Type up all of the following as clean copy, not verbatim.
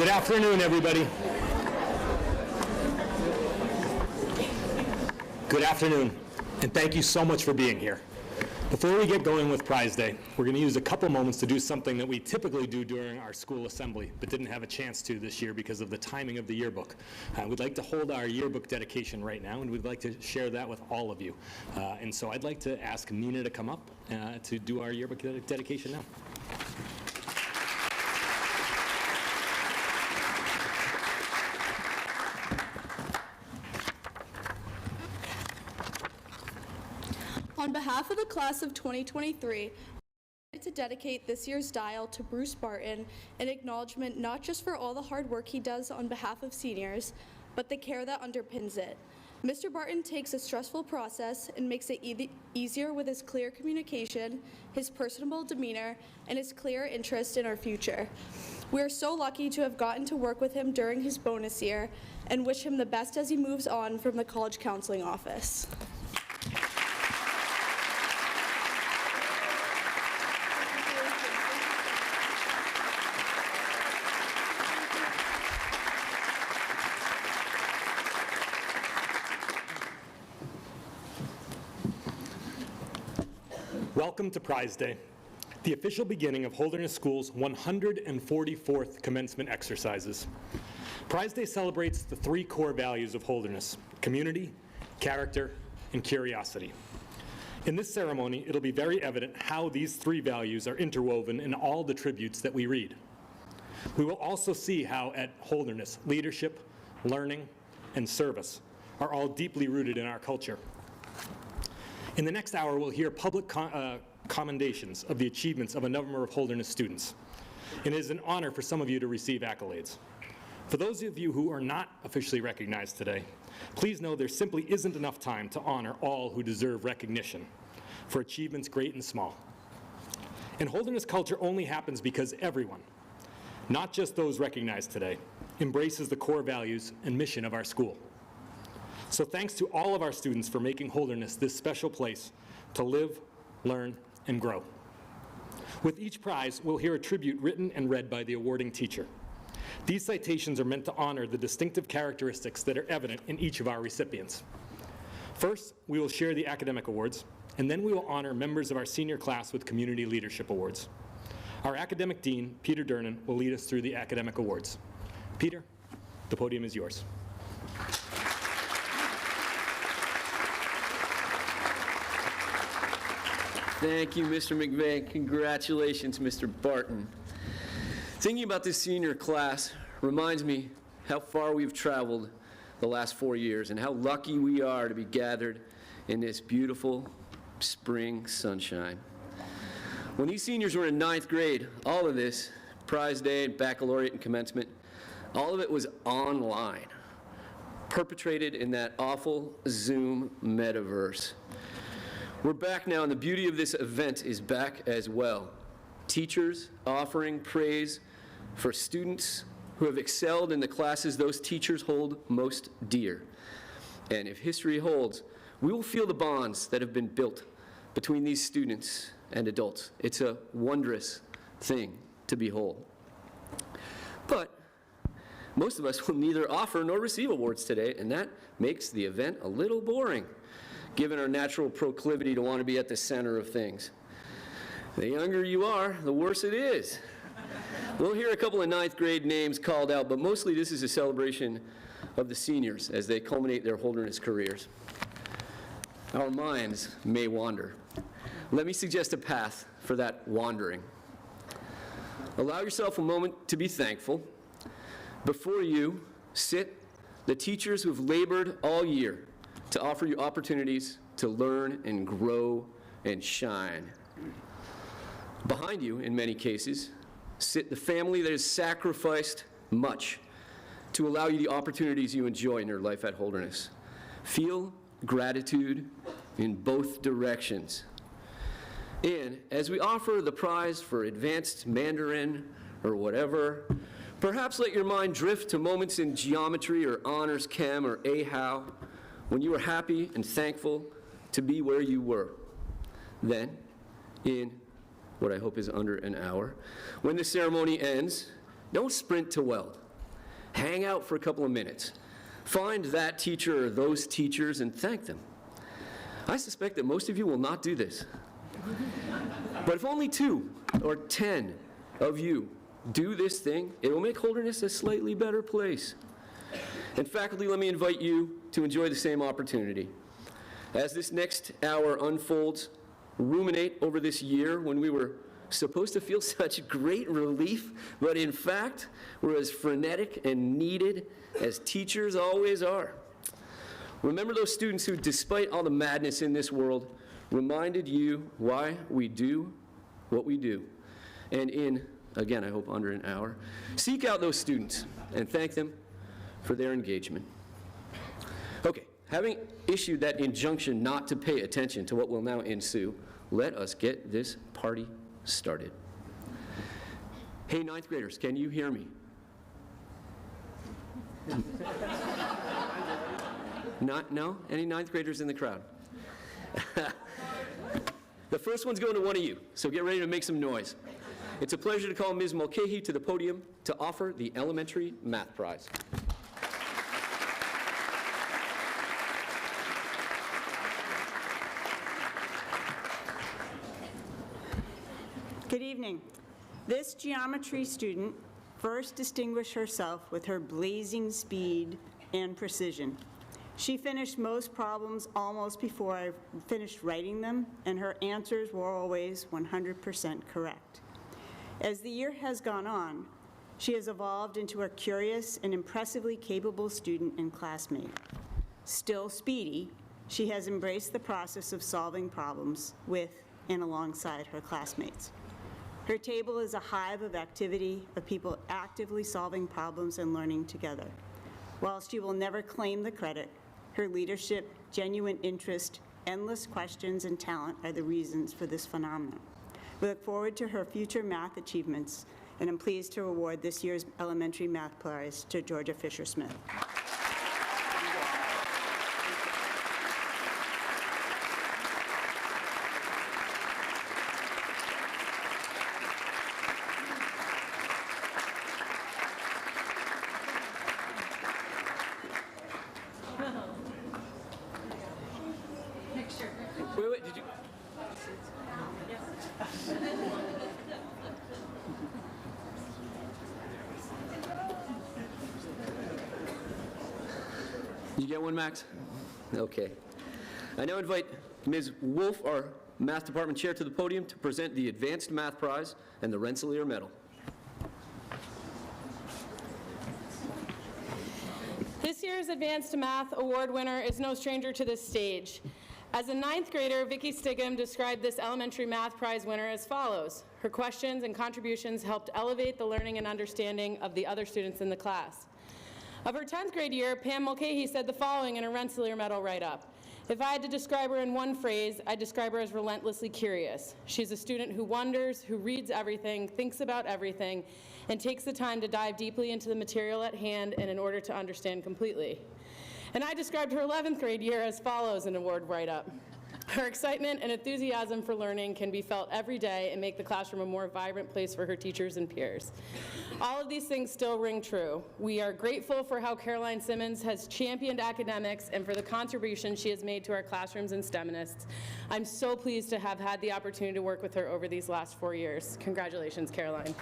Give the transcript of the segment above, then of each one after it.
Good afternoon, everybody. Good afternoon, and thank you so much for being here. Before we get going with Prize Day, we're going to use a couple moments to do something that we typically do during our school assembly, but didn't have a chance to this year because of the timing of the yearbook. We'd like to hold our yearbook dedication right now, and we'd like to share that with all of you. And so I'd like to ask Nina to come up to do our yearbook dedication now. On behalf of the class of 2023, I'd like to dedicate this year's dial to Bruce Barton in acknowledgement not just for all the hard work he does on behalf of seniors, but the care that underpins it. Mr. Barton takes a stressful process and makes it easier with his clear communication, his personable demeanor, and his clear interest in our future. We are so lucky to have gotten to work with him during his bonus year and wish him the best as he moves on from the college counseling office. Welcome to Prize Day, the official beginning of Holderness School's 144th commencement exercises. Prize Day celebrates the three core values of Holderness: community, character, and curiosity. In this ceremony, it'll be very evident how these three values are interwoven in all the tributes that we read. We will also see how at Holderness, leadership, learning, and service are all deeply rooted in our culture. In the next hour, we'll hear public commendations of the achievements of a number of Holderness students. It is an honor for some of you to receive accolades. For those of you who are not officially recognized today, please know there simply isn't enough time to honor all who deserve recognition for achievements great and small. And Holderness culture only happens because everyone, not just those recognized today, embraces the core values and mission of our school. So thanks to all of our students for making Holderness this special place to live, learn, and grow. With each prize, we'll hear a tribute written and read by the awarding teacher. These citations are meant to honor the distinctive characteristics that are evident in each of our recipients. First, we will share the academic awards, and then we will honor members of our senior class with community leadership awards. Our academic dean, Peter Durnan, will lead us through the academic awards. Peter, the podium is yours. Thank you, Mr. McVeigh. Congratulations, Mr. Barton. Thinking about this senior class reminds me how far we've traveled the last 4 years and how lucky we are to be gathered in this beautiful spring sunshine. When these seniors were in 9th grade, all of this, Prize Day and baccalaureate and commencement, all of it was online, perpetrated in that awful Zoom metaverse. We're back now, and the beauty of this event is back as well. Teachers offering praise for students who have excelled in the classes those teachers hold most dear. And if history holds, we will feel the bonds that have been built between these students and adults. It's a wondrous thing to behold. But most of us will neither offer nor receive awards today, and that makes the event a little boring, given our natural proclivity to want to be at the center of things. The younger you are, the worse it is. We'll hear a couple of 9th grade names called out, but mostly this is a celebration of the seniors as they culminate their Holderness careers. Our minds may wander. Let me suggest a path for that wandering. Allow yourself a moment to be thankful. Before you sit the teachers who have labored all year to offer you opportunities to learn and grow and shine. Behind you, in many cases, sit the family that has sacrificed much to allow you the opportunities you enjoy in your life at Holderness. Feel gratitude in both directions. And as we offer the prize for advanced Mandarin or whatever, perhaps let your mind drift to moments in geometry or honors chem or AHOW when you were happy and thankful to be where you were. Then, in what I hope is under an hour, when the ceremony ends, don't sprint to weld. Hang out for a couple of minutes. Find that teacher or those teachers and thank them. I suspect that most of you will not do this. But if only 2 or 10 of you do this thing, it will make Holderness a slightly better place. And faculty, let me invite you to enjoy the same opportunity. As this next hour unfolds, ruminate over this year when we were supposed to feel such great relief, but in fact, we're as frenetic and needed as teachers always are. Remember those students who, despite all the madness in this world, reminded you why we do what we do. And in, again, I hope under an hour, seek out those students and thank them for their engagement. Okay, having issued that injunction not to pay attention to what will now ensue, let us get this party started. Hey, 9th graders, can you hear me? No? Any 9th graders in the crowd? The first one's going to one of you, so get ready to make some noise. It's a pleasure to call Ms. Mulcahy to the podium to offer the Elementary Math Prize. Good evening. This geometry student first distinguished herself with her blazing speed and precision. She finished most problems almost before I finished writing them, and her answers were always 100% correct. As the year has gone on, she has evolved into a curious and impressively capable student and classmate. Still speedy, she has embraced the process of solving problems with and alongside her classmates. Her table is a hive of activity, of people actively solving problems and learning together. While she will never claim the credit, her leadership, genuine interest, endless questions, and talent are the reasons for this phenomenon. We look forward to her future math achievements, and I'm pleased to award this year's Elementary Math Prize to Georgia Fisher-Smith. Wait, did you? You get one, Max? Okay. I now invite Ms. Wolf, our Math Department Chair, to the podium to present the Advanced Math Prize and the Rensselaer Medal. This year's Advanced Math Award winner is no stranger to this stage. As a 9th grader, Vicki Stigum described this Elementary Math Prize winner as follows. Her questions and contributions helped elevate the learning and understanding of the other students in the class. Of her 10th grade year, Pam Mulcahy said the following in her Rensselaer Medal write-up. If I had to describe her in one phrase, I'd describe her as relentlessly curious. She's a student who wonders, who reads everything, thinks about everything, and takes the time to dive deeply into the material at hand and in order to understand completely. And I described her 11th grade year as follows in award write-up. Her excitement and enthusiasm for learning can be felt every day and make the classroom a more vibrant place for her teachers and peers. All of these things still ring true. We are grateful for how Caroline Simmons has championed academics and for the contribution she has made to our classrooms and STEMinists. I'm so pleased to have had the opportunity to work with her over these last 4 years. Congratulations, Caroline.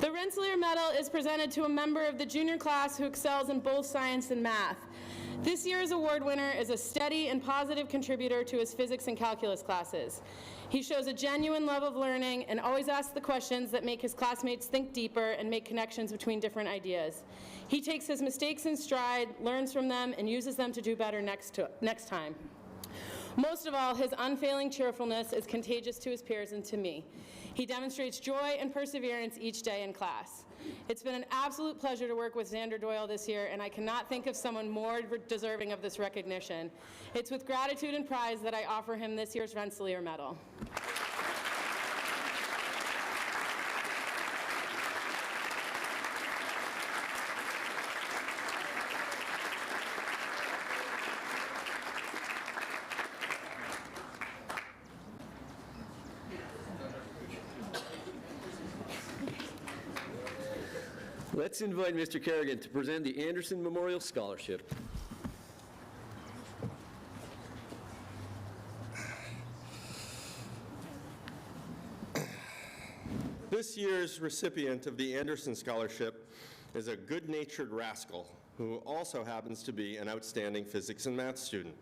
The Rensselaer Medal is presented to a member of the junior class who excels in both science and math. This year's award winner is a steady and positive contributor to his physics and calculus classes. He shows a genuine love of learning and always asks the questions that make his classmates think deeper and make connections between different ideas. He takes his mistakes in stride, learns from them, and uses them to do better next time. Most of all, his unfailing cheerfulness is contagious to his peers and to me. He demonstrates joy and perseverance each day in class. It's been an absolute pleasure to work with Xander Doyle this year, and I cannot think of someone more deserving of this recognition. It's with gratitude and pride that I offer him this year's Rensselaer Medal. Let's invite Mr. Kerrigan to present the Anderson Memorial Scholarship. This year's recipient of the Anderson Scholarship is a good-natured rascal who also happens to be an outstanding physics and math student.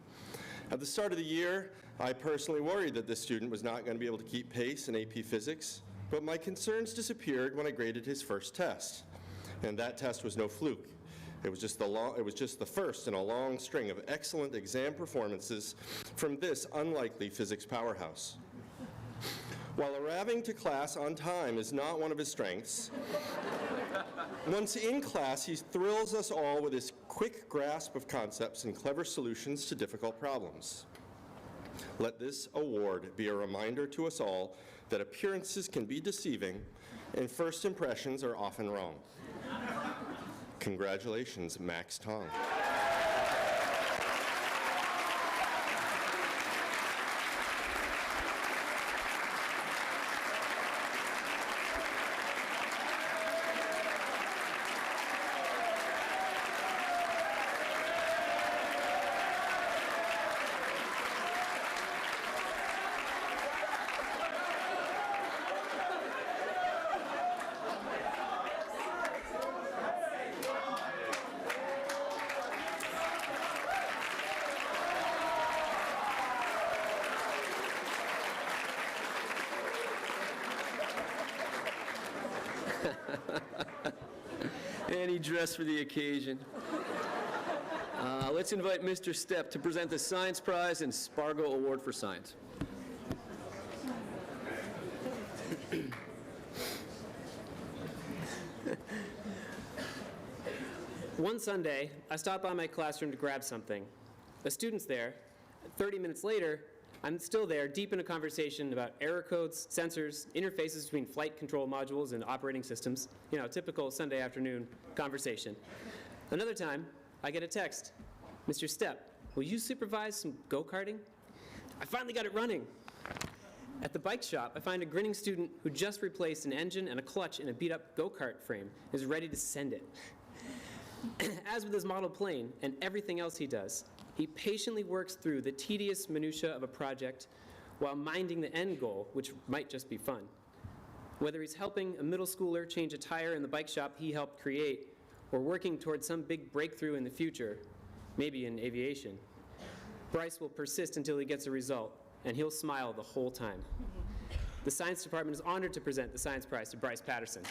At the start of the year, I personally worried that this student was not going to be able to keep pace in AP Physics, but my concerns disappeared when I graded his first test. And that test was no fluke. It was just the first in a long string of excellent exam performances from this unlikely physics powerhouse. While arriving to class on time is not one of his strengths, once in class, he thrills us all with his quick grasp of concepts and clever solutions to difficult problems. Let this award be a reminder to us all that appearances can be deceiving and first impressions are often wrong. Congratulations, Max Tong. And he dressed for the occasion. Let's invite Mr. Stepp to present the Science Prize and Spargo Award for Science. One Sunday, I stopped by my classroom to grab something. A student's there. 30 minutes later, I'm still there, deep in a conversation about error codes, sensors, interfaces between flight control modules and operating systems. You know, typical Sunday afternoon conversation. Another time, I get a text. Mr. Stepp, will you supervise some go-karting? I finally got it running. At the bike shop, I find a grinning student who just replaced an engine and a clutch in a beat-up go-kart frame, is ready to send it. As with his model plane and everything else he does, he patiently works through the tedious minutia of a project while minding the end goal, which might just be fun. Whether he's helping a middle schooler change a tire in the bike shop he helped create, or working towards some big breakthrough in the future, maybe in aviation, Bryce will persist until he gets a result, and he'll smile the whole time. The Science Department is honored to present the Science Prize to Bryce Patterson.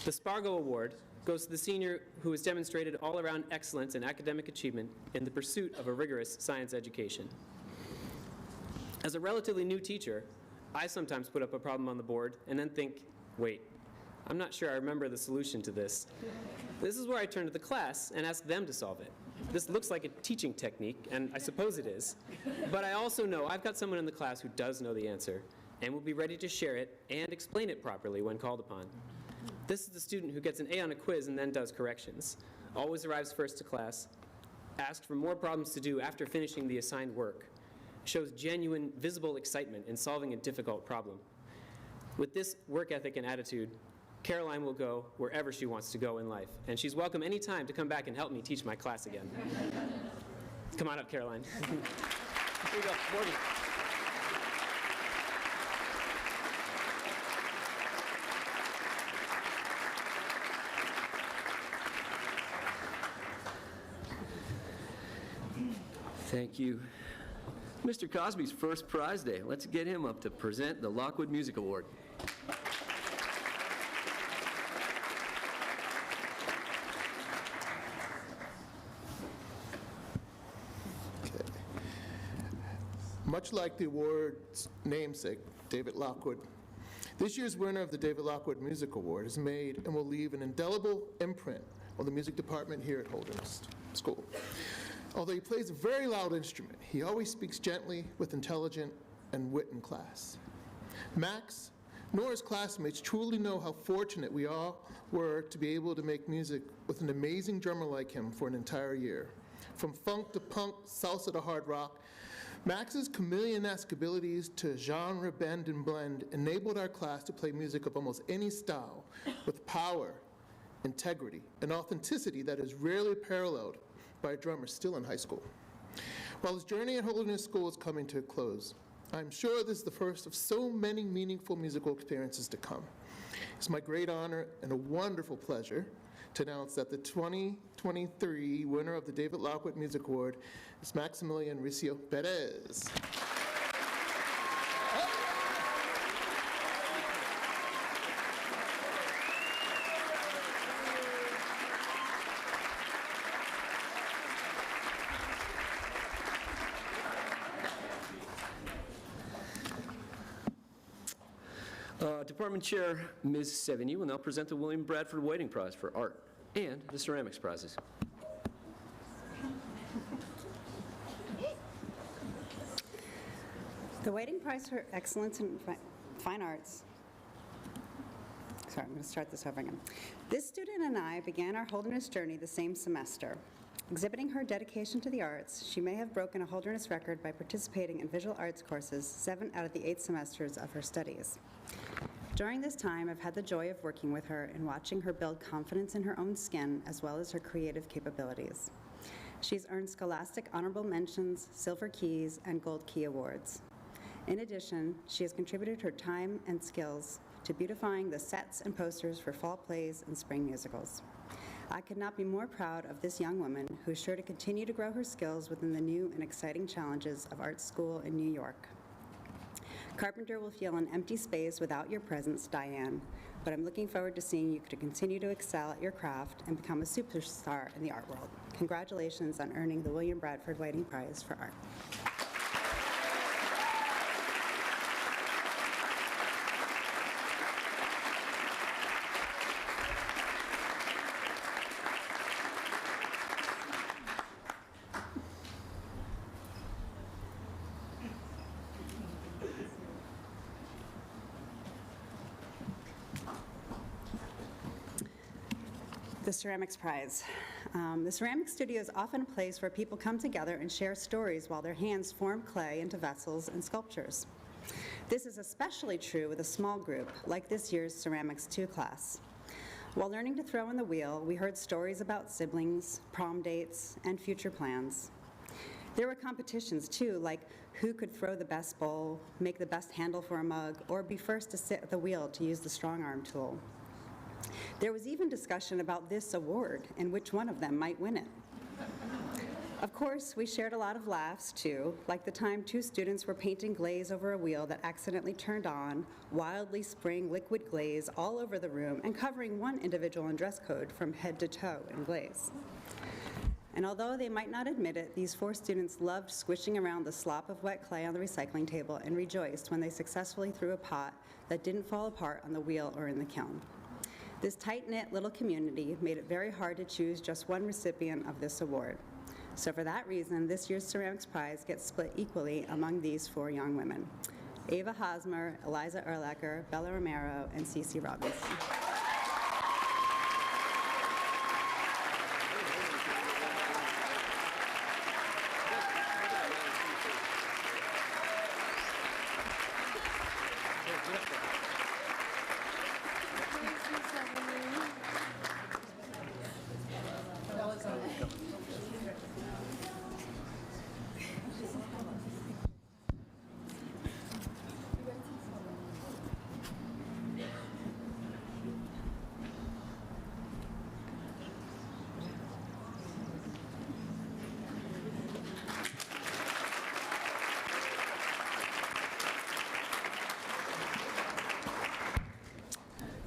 The Spargo Award goes to the senior who has demonstrated all-around excellence in academic achievement in the pursuit of a rigorous science education. As a relatively new teacher, I sometimes put up a problem on the board and then think, wait, I'm not sure I remember the solution to this. This is where I turn to the class and ask them to solve it. This looks like a teaching technique, and I suppose it is. But I also know I've got someone in the class who does know the answer and will be ready to share it and explain it properly when called upon. This is the student who gets an A on a quiz and then does corrections, always arrives first to class, asks for more problems to do after finishing the assigned work, shows genuine, visible excitement in solving a difficult problem. With this work ethic and attitude, Caroline will go wherever she wants to go in life, and she's welcome anytime to come back and help me teach my class again. Come on up, Caroline. Here you go, Morgan. Thank you. Mr. Cosby's first prize day. Let's get him up to present the Lockwood Music Award. Much like the award's namesake, David Lockwood, this year's winner of the David Lockwood Music Award is made and will leave an indelible imprint on the music department here at Holderness School. Although he plays a very loud instrument, he always speaks gently with intelligence and wit in class. Max, nor his classmates truly know how fortunate we all were to be able to make music with an amazing drummer like him for an entire year. From funk to punk, salsa to hard rock, Max's chameleon-esque abilities to genre bend and blend enabled our class to play music of almost any style with power, integrity, and authenticity that is rarely paralleled by a drummer still in high school. While his journey at Holderness School is coming to a close, I'm sure this is the first of so many meaningful musical experiences to come. It's my great honor and a wonderful pleasure to announce that the 2023 winner of the David Lockwood Music Award is Maximilian Ricio Perez. Department Chair Ms. Sevigny will now present the William Bradford Whiting Prize for Art and the Ceramics Prizes. The Whiting Prize for Excellence in Fine Arts. Sorry, I'm going to start this over again. This student and I began our Holderness journey the same semester. Exhibiting her dedication to the arts, she may have broken a Holderness record by participating in visual arts courses 7 out of the 8 semesters of her studies. During this time, I've had the joy of working with her and watching her build confidence in her own skin as well as her creative capabilities. She's earned scholastic honorable mentions, silver keys, and gold key awards. In addition, she has contributed her time and skills to beautifying the sets and posters for fall plays and spring musicals. I could not be more proud of this young woman who is sure to continue to grow her skills within the new and exciting challenges of art school in New York. Carpenter will feel an empty space without your presence, Diane, but I'm looking forward to seeing you to continue to excel at your craft and become a superstar in the art world. Congratulations on earning the William Bradford Whiting Prize for Art. The Ceramics Prize. The Ceramics Studio is often a place where people come together and share stories while their hands form clay into vessels and sculptures. This is especially true with a small group, like this year's Ceramics 2 class. While learning to throw in the wheel, we heard stories about siblings, prom dates, and future plans. There were competitions, too, like who could throw the best bowl, make the best handle for a mug, or be first to sit at the wheel to use the strong arm tool. There was even discussion about this award and which one of them might win it. Of course, we shared a lot of laughs, too, like the time 2 students were painting glaze over a wheel that accidentally turned on, wildly spraying liquid glaze all over the room and covering one individual in dress code from head to toe in glaze. And although they might not admit it, these 4 students loved squishing around the slop of wet clay on the recycling table and rejoiced when they successfully threw a pot that didn't fall apart on the wheel or in the kiln. This tight-knit little community made it very hard to choose just one recipient of this award. So for that reason, this year's Ceramics Prize gets split equally among these 4 young women: Ava Hosmer, Eliza Erlacher, Bella Romero, and Cece Robinson.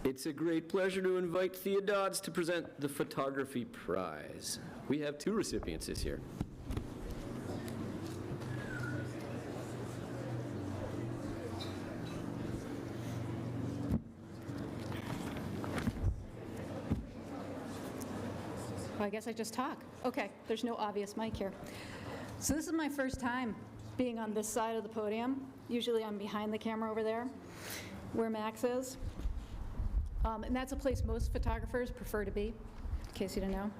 It's a great pleasure to invite Thea Dodds to present the Photography Prize. We have 2 recipients this year. Well, I guess I just talk. Okay, there's no obvious mic here. So this is my first time being on this side of the podium. Usually I'm behind the camera over there, where Max is. And that's a place most photographers prefer to be, in case you didn't know.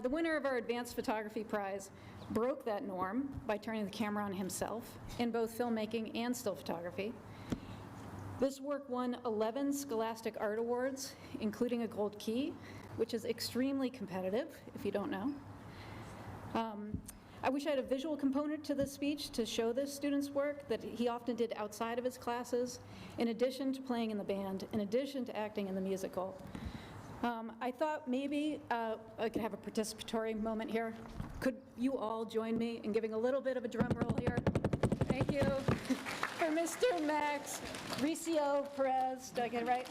The winner of our Advanced Photography Prize broke that norm by turning the camera on himself in both filmmaking and still photography. This work won 11 Scholastic Art Awards, including a Gold Key, which is extremely competitive, if you don't know. I wish I had a visual component to this speech to show this student's work that he often did outside of his classes, in addition to playing in the band, in addition to acting in the musical. I thought maybe I could have a participatory moment here. Could you all join me in giving a little bit of a drum roll here? Thank you. For Mr. Max Ricio Perez. Did I get it right?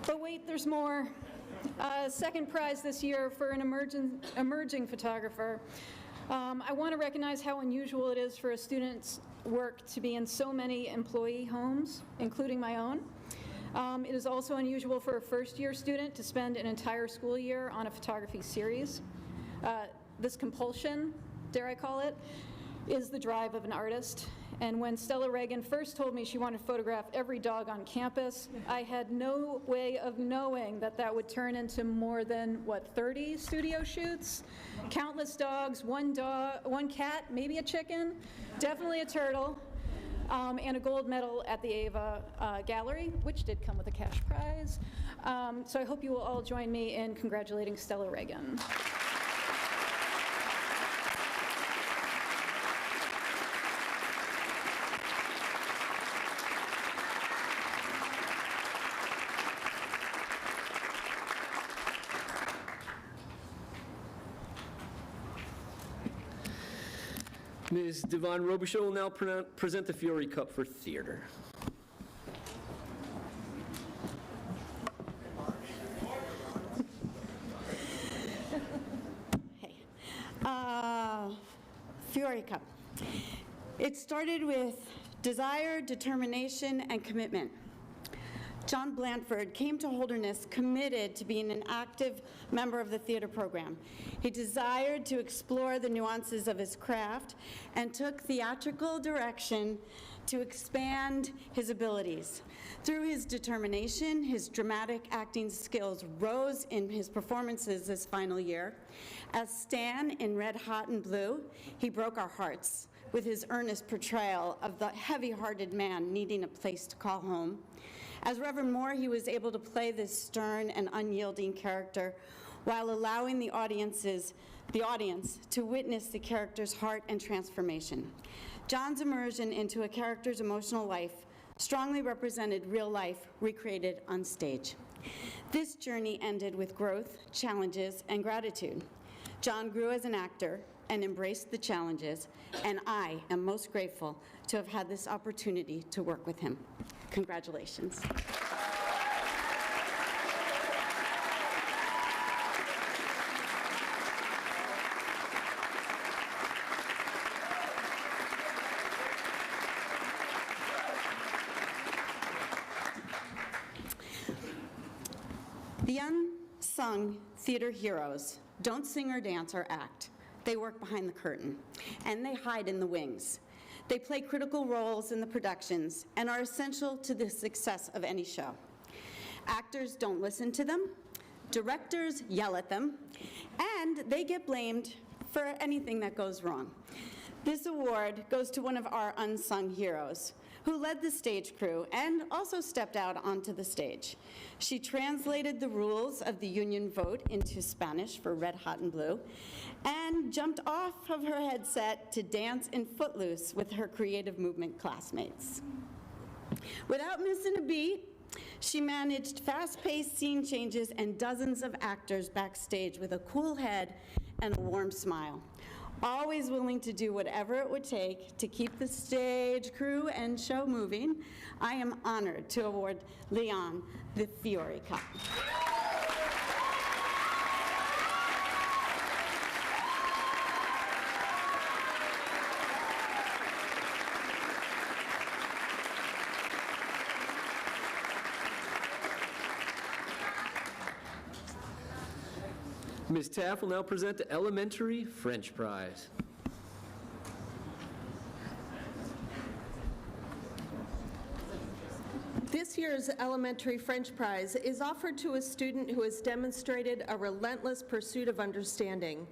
But wait, there's more. Second prize this year for an emerging photographer. I want to recognize how unusual it is for a student's work to be in so many employee homes, including my own. It is also unusual for a first-year student to spend an entire school year on a photography series. This compulsion, dare I call it, is the drive of an artist. And when Stella Reagan first told me she wanted to photograph every dog on campus, I had no way of knowing that that would turn into more than, 30 studio shoots? Countless dogs, one cat, maybe a chicken, definitely a turtle, and a gold medal at the Ava Gallery, which did come with a cash prize. So I hope you will all join me in congratulating Stella Reagan. Ms. Devon Robichaud will now present the Fiore Cup for theater. Hey. Fiore Cup. It started with desire, determination, and commitment. John Blanford came to Holderness committed to being an active member of the theater program. He desired to explore the nuances of his craft and took theatrical direction to expand his abilities. Through his determination, his dramatic acting skills rose in his performances this final year. As Stan in Red Hot and Blue, he broke our hearts with his earnest portrayal of the heavy-hearted man needing a place to call home. As Reverend Moore, he was able to play this stern and unyielding character while allowing the audience to witness the character's heart and transformation. John's immersion into a character's emotional life strongly represented real life recreated on stage. This journey ended with growth, challenges, and gratitude. John grew as an actor and embraced the challenges, and I am most grateful to have had this opportunity to work with him. Congratulations. The unsung theater heroes don't sing or dance or act. They work behind the curtain, and they hide in the wings. They play critical roles in the productions and are essential to the success of any show. Actors don't listen to them, directors yell at them, and they get blamed for anything that goes wrong. This award goes to one of our unsung heroes, who led the stage crew and also stepped out onto the stage. She translated the rules of the union vote into Spanish for Red Hot and Blue and jumped off of her headset to dance in Footloose with her creative movement classmates. Without missing a beat, she managed fast-paced scene changes and dozens of actors backstage with a cool head and a warm smile. Always willing to do whatever it would take to keep the stage crew and show moving, I am honored to award Leon the Fiore Cup. Ms. Taff will now present the Elementary French Prize. This year's Elementary French Prize is offered to a student who has demonstrated a relentless pursuit of understanding,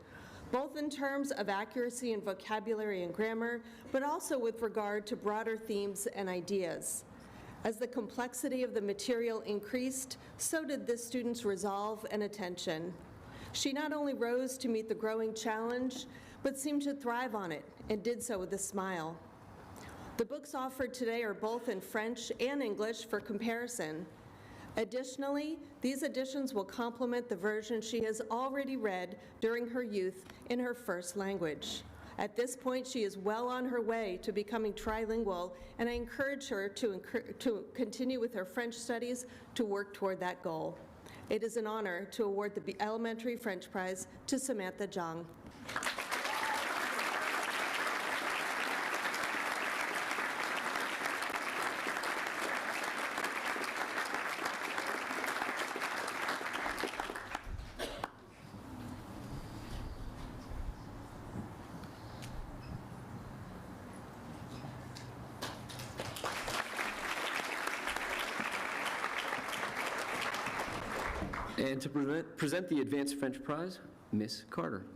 both in terms of accuracy in vocabulary and grammar, but also with regard to broader themes and ideas. As the complexity of the material increased, so did this student's resolve and attention. She not only rose to meet the growing challenge, but seemed to thrive on it, and did so with a smile. The books offered today are both in French and English for comparison. Additionally, these editions will complement the version she has already read during her youth in her first language. At this point, she is well on her way to becoming trilingual, and I encourage her to continue with her French studies to work toward that goal. It is an honor to award the Elementary French Prize to Samantha Zhang. And to present the Advanced French Prize, Ms. Carter.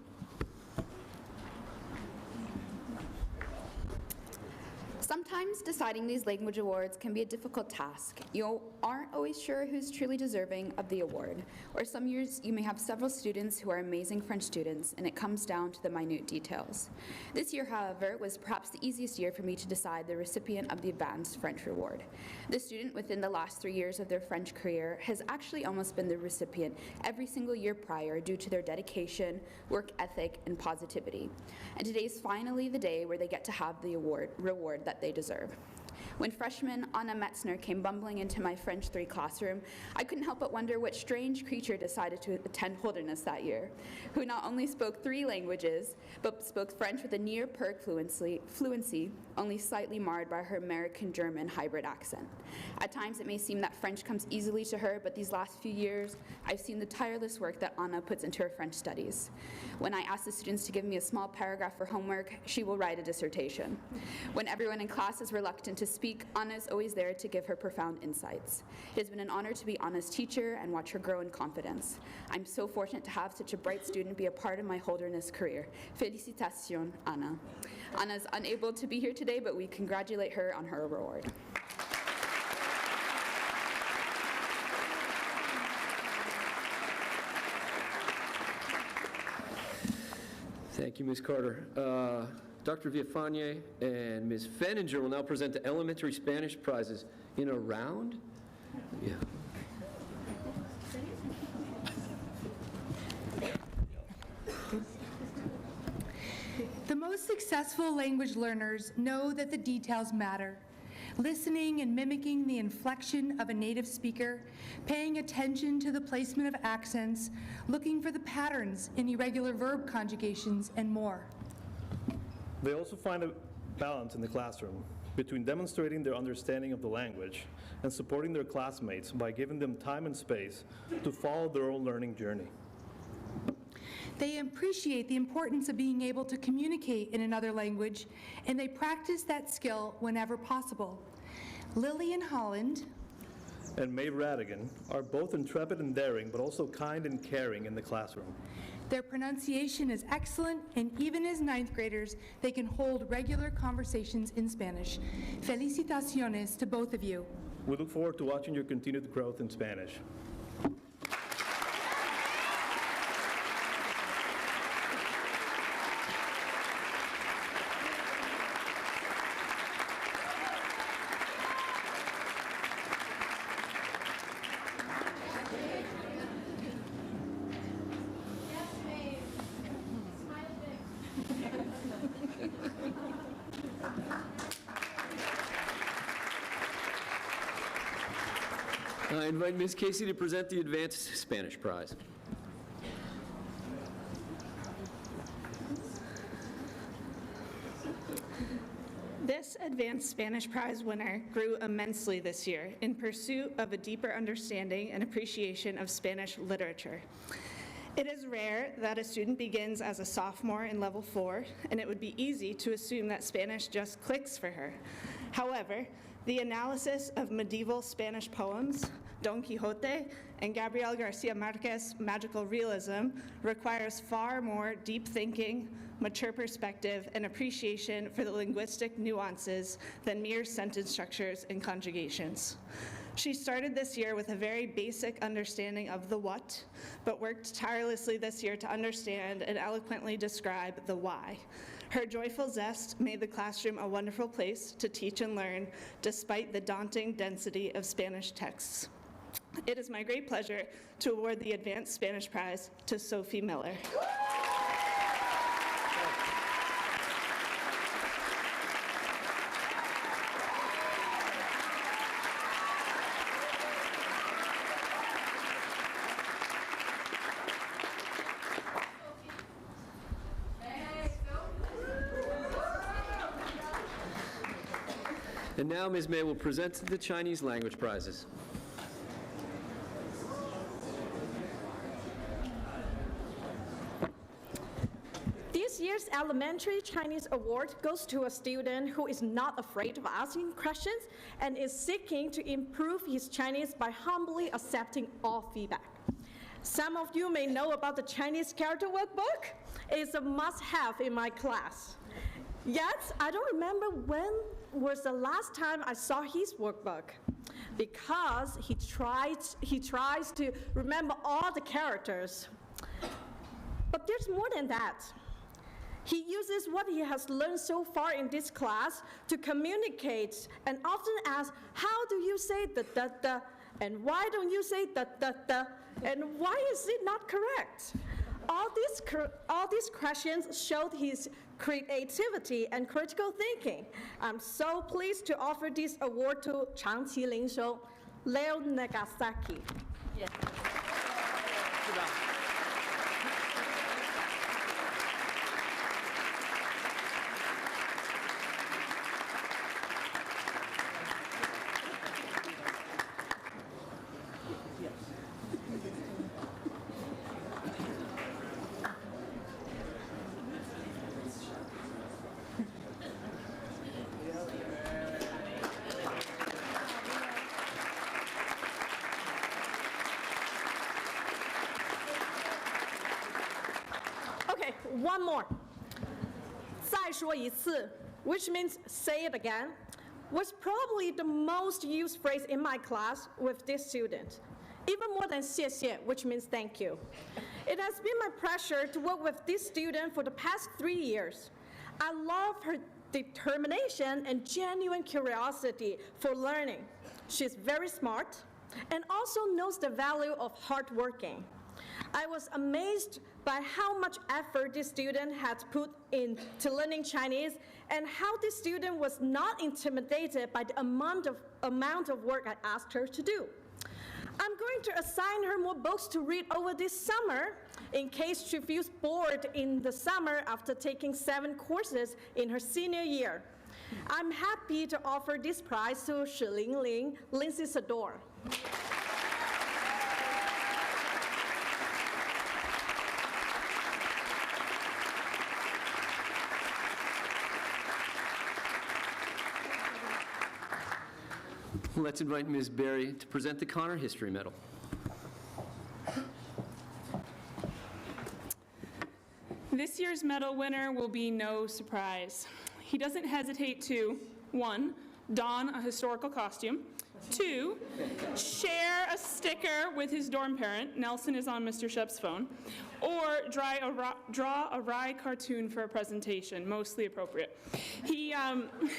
Sometimes deciding these language awards can be a difficult task. You aren't always sure who's truly deserving of the award, or some years you may have several students who are amazing French students, and it comes down to the minute details. This year, however, was perhaps the easiest year for me to decide the recipient of the Advanced French Award. The student within the last 3 years of their French career has actually almost been the recipient every single year prior due to their dedication, work ethic, and positivity. And today is finally the day where they get to have the reward that they deserve. When freshman Anna Metzner came bumbling into my French 3 classroom, I couldn't help but wonder what strange creature decided to attend Holderness that year, who not only spoke 3 languages, but spoke French with a near-perfect fluency, only slightly marred by her American-German hybrid accent. At times it may seem that French comes easily to her, but these last few years, I've seen the tireless work that Anna puts into her French studies. When I ask the students to give me a small paragraph for homework, she will write a dissertation. When everyone in class is reluctant to speak, Anna is always there to give her profound insights. It has been an honor to be Anna's teacher and watch her grow in confidence. I'm so fortunate to have such a bright student be a part of my Holderness career. Félicitations, Anna. Anna is unable to be here today, but we congratulate her on her award. Thank you, Ms. Carter. Dr. Villafane and Ms. Fenninger will now present the Elementary Spanish prizes in a round. Yeah. The most successful language learners know that the details matter. Listening and mimicking the inflection of a native speaker, paying attention to the placement of accents, looking for the patterns in irregular verb conjugations, and more. They also find a balance in the classroom between demonstrating their understanding of the language and supporting their classmates by giving them time and space to follow their own learning journey. They appreciate the importance of being able to communicate in another language, and they practice that skill whenever possible. Lillian Holland and Mae Radigan are both intrepid and daring, but also kind and caring in the classroom. Their pronunciation is excellent, and even as 9th graders, they can hold regular conversations in Spanish. Felicitaciones to both of you. We look forward to watching your continued growth in Spanish. I invite Ms. Casey to present the Advanced Spanish Prize. This Advanced Spanish Prize winner grew immensely this year in pursuit of a deeper understanding and appreciation of Spanish literature. It is rare that a student begins as a sophomore in level 4, and it would be easy to assume that Spanish just clicks for her. However, the analysis of medieval Spanish poems, Don Quixote, and Gabriel Garcia Marquez's magical realism requires far more deep thinking, mature perspective, and appreciation for the linguistic nuances than mere sentence structures and conjugations. She started this year with a very basic understanding of the what, but worked tirelessly this year to understand and eloquently describe the why. Her joyful zest made the classroom a wonderful place to teach and learn, despite the daunting density of Spanish texts. It is my great pleasure to award the Advanced Spanish Prize to Sophie Miller. And now Ms. May will present the Chinese language prizes. This year's Elementary Chinese Award goes to a student who is not afraid of asking questions and is seeking to improve his Chinese by humbly accepting all feedback. Some of you may know about the Chinese character workbook. It's a must-have in my class. Yet, I don't remember when was the last time I saw his workbook, because he tries to remember all the characters. But there's more than that. He uses what he has learned so far in this class to communicate and often asks, how do you say da, and why don't you say da, and why is it not correct? All these questions showed his creativity and critical thinking. I'm so pleased to offer this award to Chang Qilin Shou, Leo Nagasaki. Yeah. One more. 再说一次, which means say it again, was probably the most used phrase in my class with this student, even more than 谢谢, which means thank you. It has been my pleasure to work with this student for the past 3 years. I love her determination and genuine curiosity for learning. She's very smart and also knows the value of hard working. I was amazed by how much effort this student had put into learning Chinese and how this student was not intimidated by the amount of work I asked her to do. I'm going to assign her more books to read over this summer in case she feels bored in the summer after taking 7 courses in her senior year. I'm happy to offer this prize to Shiling Ling, Lindsay Sador. Let's invite Ms. Berry to present the Connor History Medal. This year's medal winner will be no surprise. He doesn't hesitate to, 1, don a historical costume, 2, share a sticker with his dorm parent, Nelson is on Mr. Shep's phone, or draw a wry cartoon for a presentation, mostly appropriate.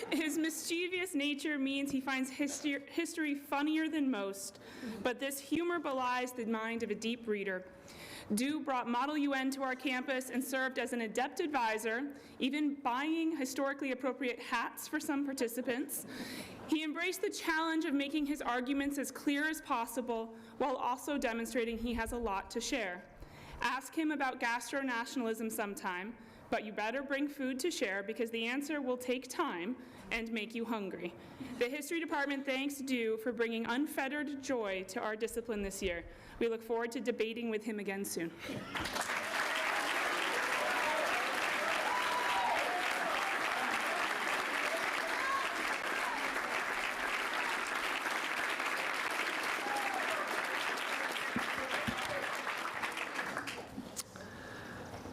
His mischievous nature means he finds history funnier than most, but this humor belies the mind of a deep reader. Du brought Model UN to our campus and served as an adept advisor, even buying historically appropriate hats for some participants. He embraced the challenge of making his arguments as clear as possible while also demonstrating he has a lot to share. Ask him about gastro-nationalism sometime, but you better bring food to share because the answer will take time and make you hungry. The history department thanks Dew for bringing unfettered joy to our discipline this year. We look forward to debating with him again soon.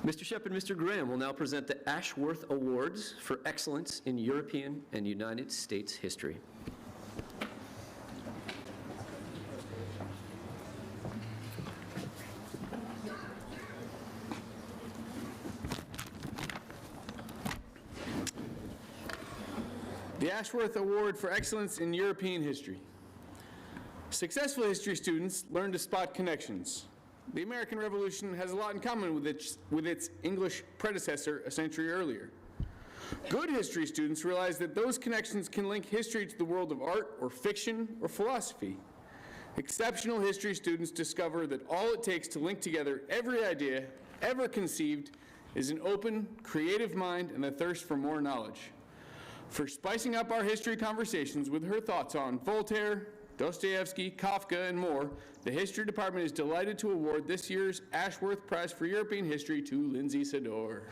Mr. Shep and Mr. Graham will now present the Ashworth Awards for Excellence in European and United States History. The Ashworth Award for Excellence in European History. Successful history students learn to spot connections. The American Revolution has a lot in common with its English predecessor a century earlier. Good history students realize that those connections can link history to the world of art or fiction or philosophy. Exceptional history students discover that all it takes to link together every idea ever conceived is an open, creative mind and a thirst for more knowledge. For spicing up our history conversations with her thoughts on Voltaire, Dostoevsky, Kafka, and more, the History Department is delighted to award this year's Ashworth Prize for European History to Lindsay Sador.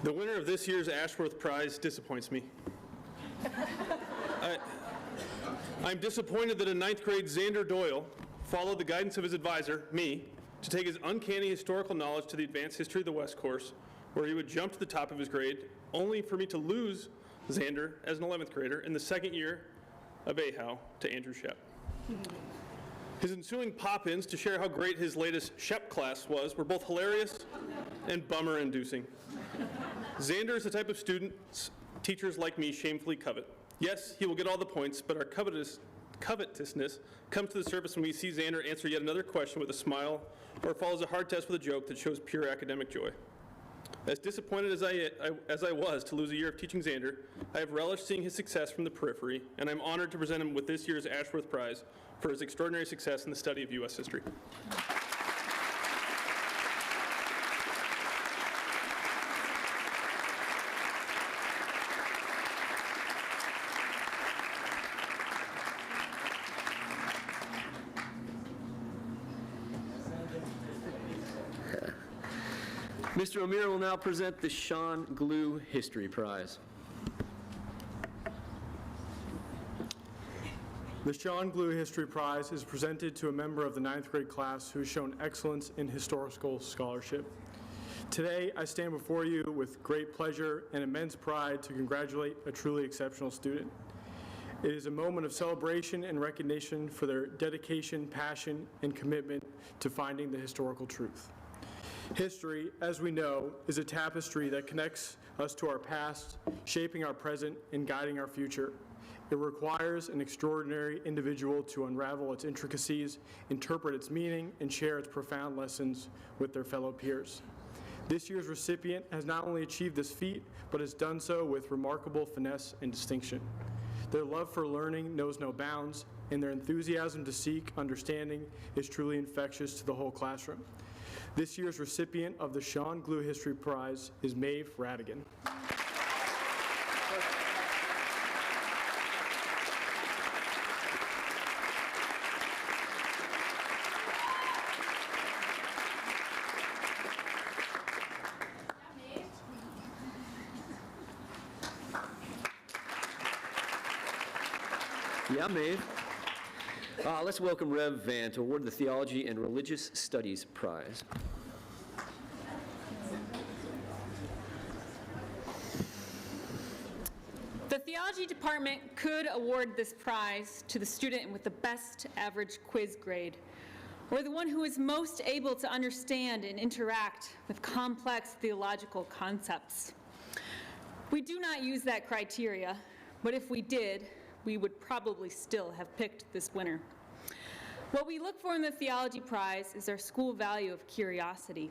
The winner of this year's Ashworth Prize disappoints me. I'm disappointed that in 9th grade Xander Doyle followed the guidance of his advisor, me, to take his uncanny historical knowledge to the Advanced History of the West course, where he would jump to the top of his grade, only for me to lose Xander as an 11th grader in the second year of AHOW to Andrew Shep. His ensuing pop-ins to share how great his latest Shep class was were both hilarious and bummer-inducing. Xander is the type of student teachers like me shamefully covet. Yes, he will get all the points, but our covetousness comes to the surface when we see Xander answer yet another question with a smile or follows a hard test with a joke that shows pure academic joy. As disappointed as I was to lose a year of teaching Xander, I have relished seeing his success from the periphery, and I'm honored to present him with this year's Ashworth Prize for his extraordinary success in the study of U.S. history. Mr. O'Meara will now present the Sean Glue History Prize. The Sean Glue History Prize is presented to a member of the 9th grade class who has shown excellence in historical scholarship. Today, I stand before you with great pleasure and immense pride to congratulate a truly exceptional student. It is a moment of celebration and recognition for their dedication, passion, and commitment to finding the historical truth. History, as we know, is a tapestry that connects us to our past, shaping our present and guiding our future. It requires an extraordinary individual to unravel its intricacies, interpret its meaning, and share its profound lessons with their fellow peers. This year's recipient has not only achieved this feat, but has done so with remarkable finesse and distinction. Their love for learning knows no bounds, and their enthusiasm to seek understanding is truly infectious to the whole classroom. This year's recipient of the Sean Glue History Prize is Maeve Radigan. Yeah, Maeve. Let's welcome Rev Van to award the Theology and Religious Studies Prize. The Theology Department could award this prize to the student with the best average quiz grade, or the one who is most able to understand and interact with complex theological concepts. We do not use that criteria, but if we did, we would probably still have picked this winner. What we look for in the Theology Prize is our school value of curiosity,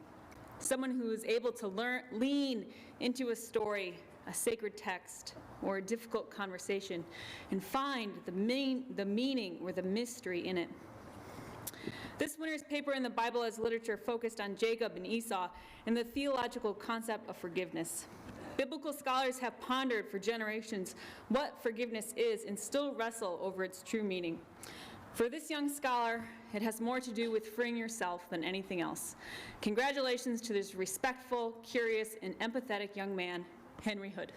someone who is able to lean into a story a sacred text, or a difficult conversation and find the meaning or the mystery in it. This winter's paper in the Bible as Literature focused on Jacob and Esau and the theological concept of forgiveness. Biblical scholars have pondered for generations what forgiveness is and still wrestle over its true meaning. For this young scholar, it has more to do with freeing yourself than anything else. Congratulations to this respectful, curious, and empathetic young man, Henry Hood.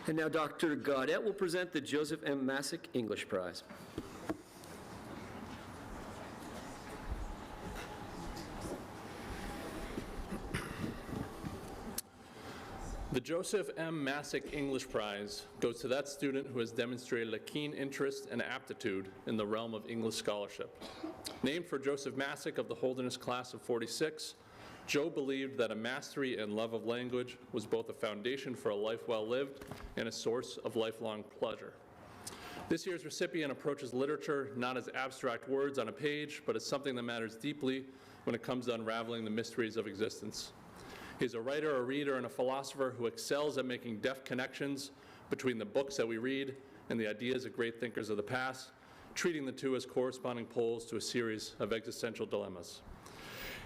And now Dr. Gaudette will present the Joseph M. Masick English Prize. The Joseph M. Masick English Prize goes to that student who has demonstrated a keen interest and aptitude in the realm of English scholarship. Named for Joseph Masick of the Holderness class of '46, Joe believed that a mastery and love of language was both a foundation for a life well lived and a source of lifelong pleasure. This year's recipient approaches literature not as abstract words on a page, but as something that matters deeply when it comes to unraveling the mysteries of existence. He's a writer, a reader, and a philosopher who excels at making deft connections between the books that we read and the ideas of great thinkers of the past, treating the two as corresponding poles to a series of existential dilemmas.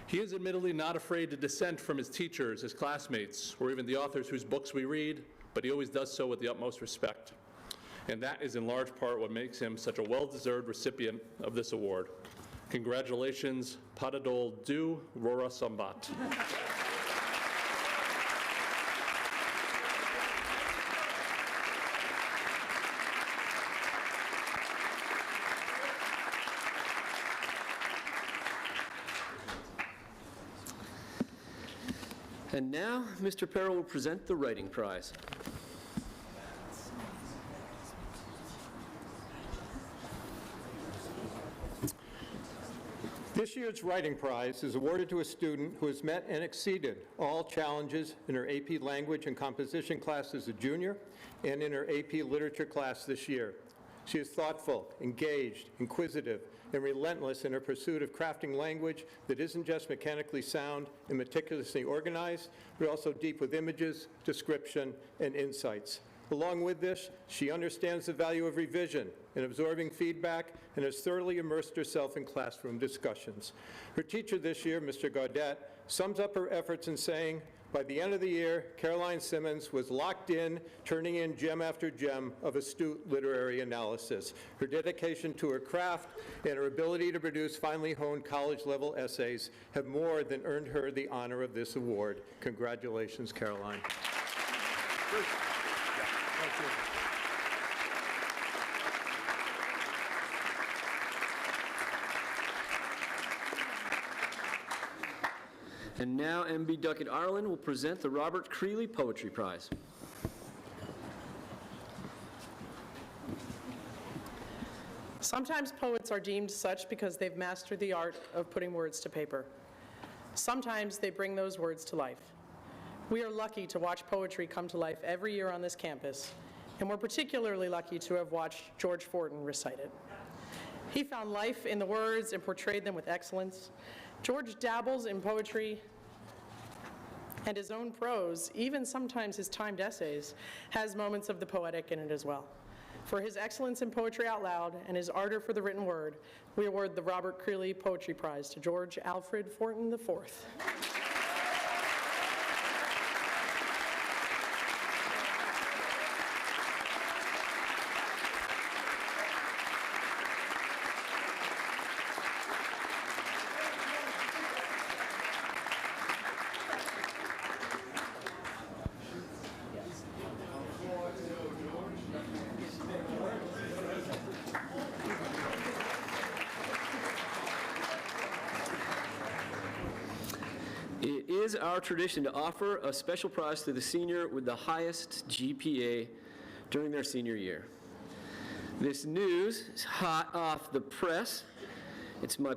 He is admittedly not afraid to dissent from his teachers, his classmates, or even the authors whose books we read, but he always does so with the utmost respect. And that is in large part what makes him such a well-deserved recipient of this award. Congratulations, Padadol Du Rora Sambat. And now, Mr. Perro will present the Writing Prize. This year's Writing Prize is awarded to a student who has met and exceeded all challenges in her AP Language and Composition class as a junior and in her AP Literature class this year. She is thoughtful, engaged, inquisitive, and relentless in her pursuit of crafting language that isn't just mechanically sound and meticulously organized, but also deep with images, description, and insights. Along with this, she understands the value of revision and absorbing feedback and has thoroughly immersed herself in classroom discussions. Her teacher this year, Mr. Gaudette, sums up her efforts in saying, by the end of the year, Caroline Simmons was locked in, turning in gem after gem of astute literary analysis. Her dedication to her craft and her ability to produce finely honed college-level essays have more than earned her the honor of this award. Congratulations, Caroline. And now MB Duckett Ireland will present the Robert Creeley Poetry Prize. Sometimes poets are deemed such because they've mastered the art of putting words to paper. Sometimes they bring those words to life. We are lucky to watch poetry come to life every year on this campus, and we're particularly lucky to have watched George Fortin recite it. He found life in the words and portrayed them with excellence. George dabbles in poetry and his own prose, even sometimes his timed essays, has moments of the poetic in it as well. For his excellence in poetry out loud and his ardor for the written word, we award the Robert Creeley Poetry Prize to George Alfred Fortin IV. It is our tradition to offer a special prize to the senior with the highest GPA during their senior year. This news is hot off the press. It's my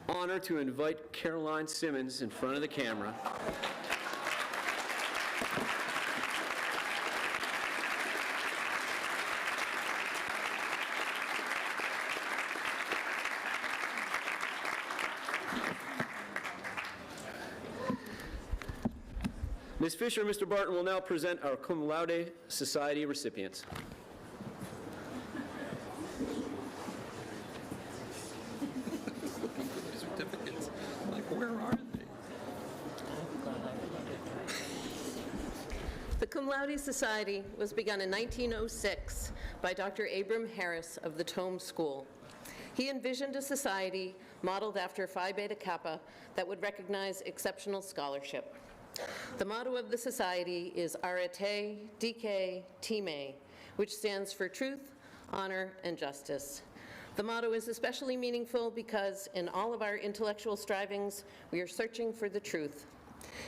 honor to invite Caroline Simmons in front of the camera. Ms. Fisher and Mr. Barton will now present our Cum Laude Society recipients. Certificates, like where are they? The Cum Laude Society was begun in 1906 by Dr. Abram Harris of the Tome School. He envisioned a society modeled after Phi Beta Kappa that would recognize exceptional scholarship. The motto of the society is Arete, Dike, Time, which stands for truth, honor, and justice. The motto is especially meaningful because in all of our intellectual strivings, we are searching for the truth.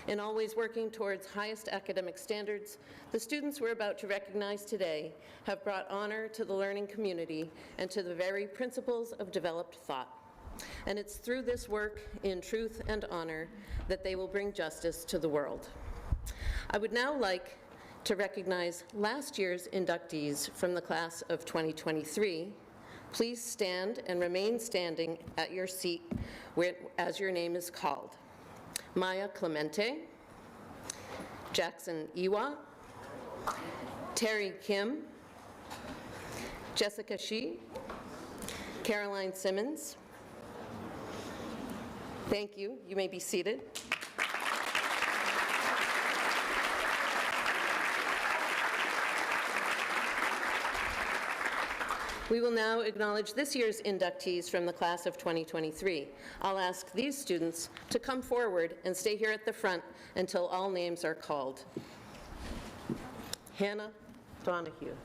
In always working towards highest academic standards, the students we're about to recognize today have brought honor to the learning community and to the very principles of developed thought. And it's through this work in truth and honor that they will bring justice to the world. I would now like to recognize last year's inductees from the class of 2023. Please stand and remain standing at your seat as your name is called. Maya Clemente, Jackson Iwa, Terry Kim, Jessica Shi, Caroline Simmons. Thank you. You may be seated. We will now acknowledge this year's inductees from the class of 2023. I'll ask these students to come forward and stay here at the front until all names are called. Hannah Donahue.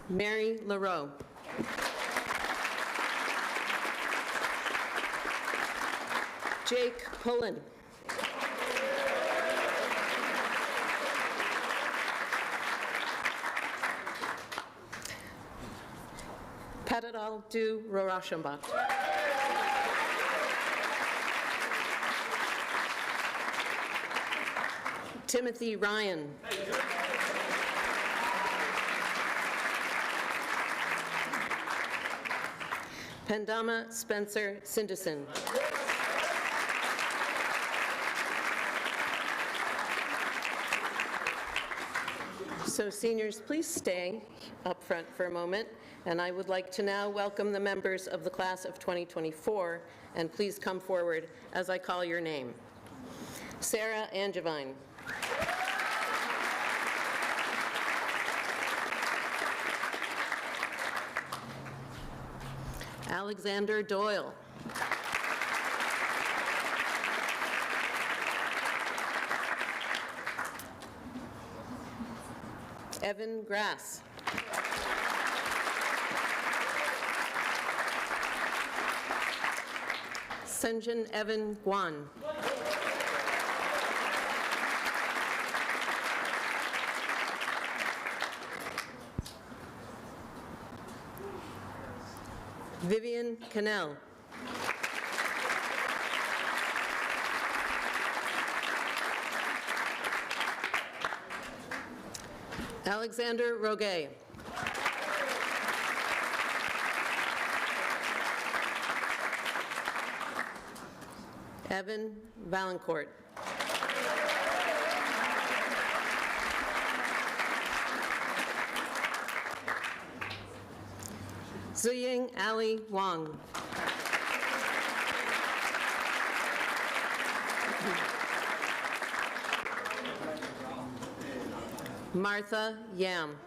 Mary LaRoe. Jake Pullen. Patadal Du Rorashamba. Timothy Ryan. Pandama Spencer Sinderson. So seniors, please stay up front for a moment, and I would like to now welcome the members of the class of 2024, and please come forward as I call your name. Sarah Angevine. Alexander Doyle. Evan Grass. Senjin Evan Guan. Vivian Cannell. Alexander Roguet. Evan Valancourt. Ziying Ali Wang. Martha Yam.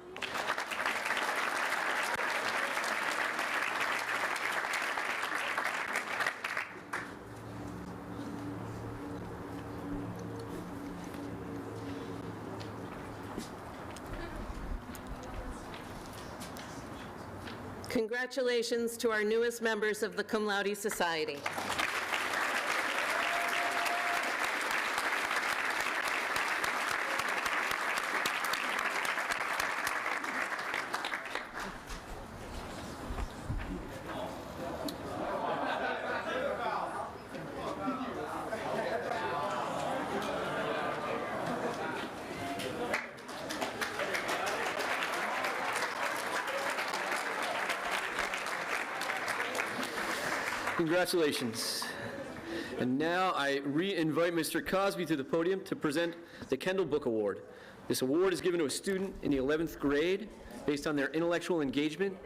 Congratulations to our newest members of the Cum Laude Society. Congratulations. And now I re-invite Mr. Cosby to the podium to present the Kendall Book Award. This award is given to a student in the 11th grade based on their intellectual engagement,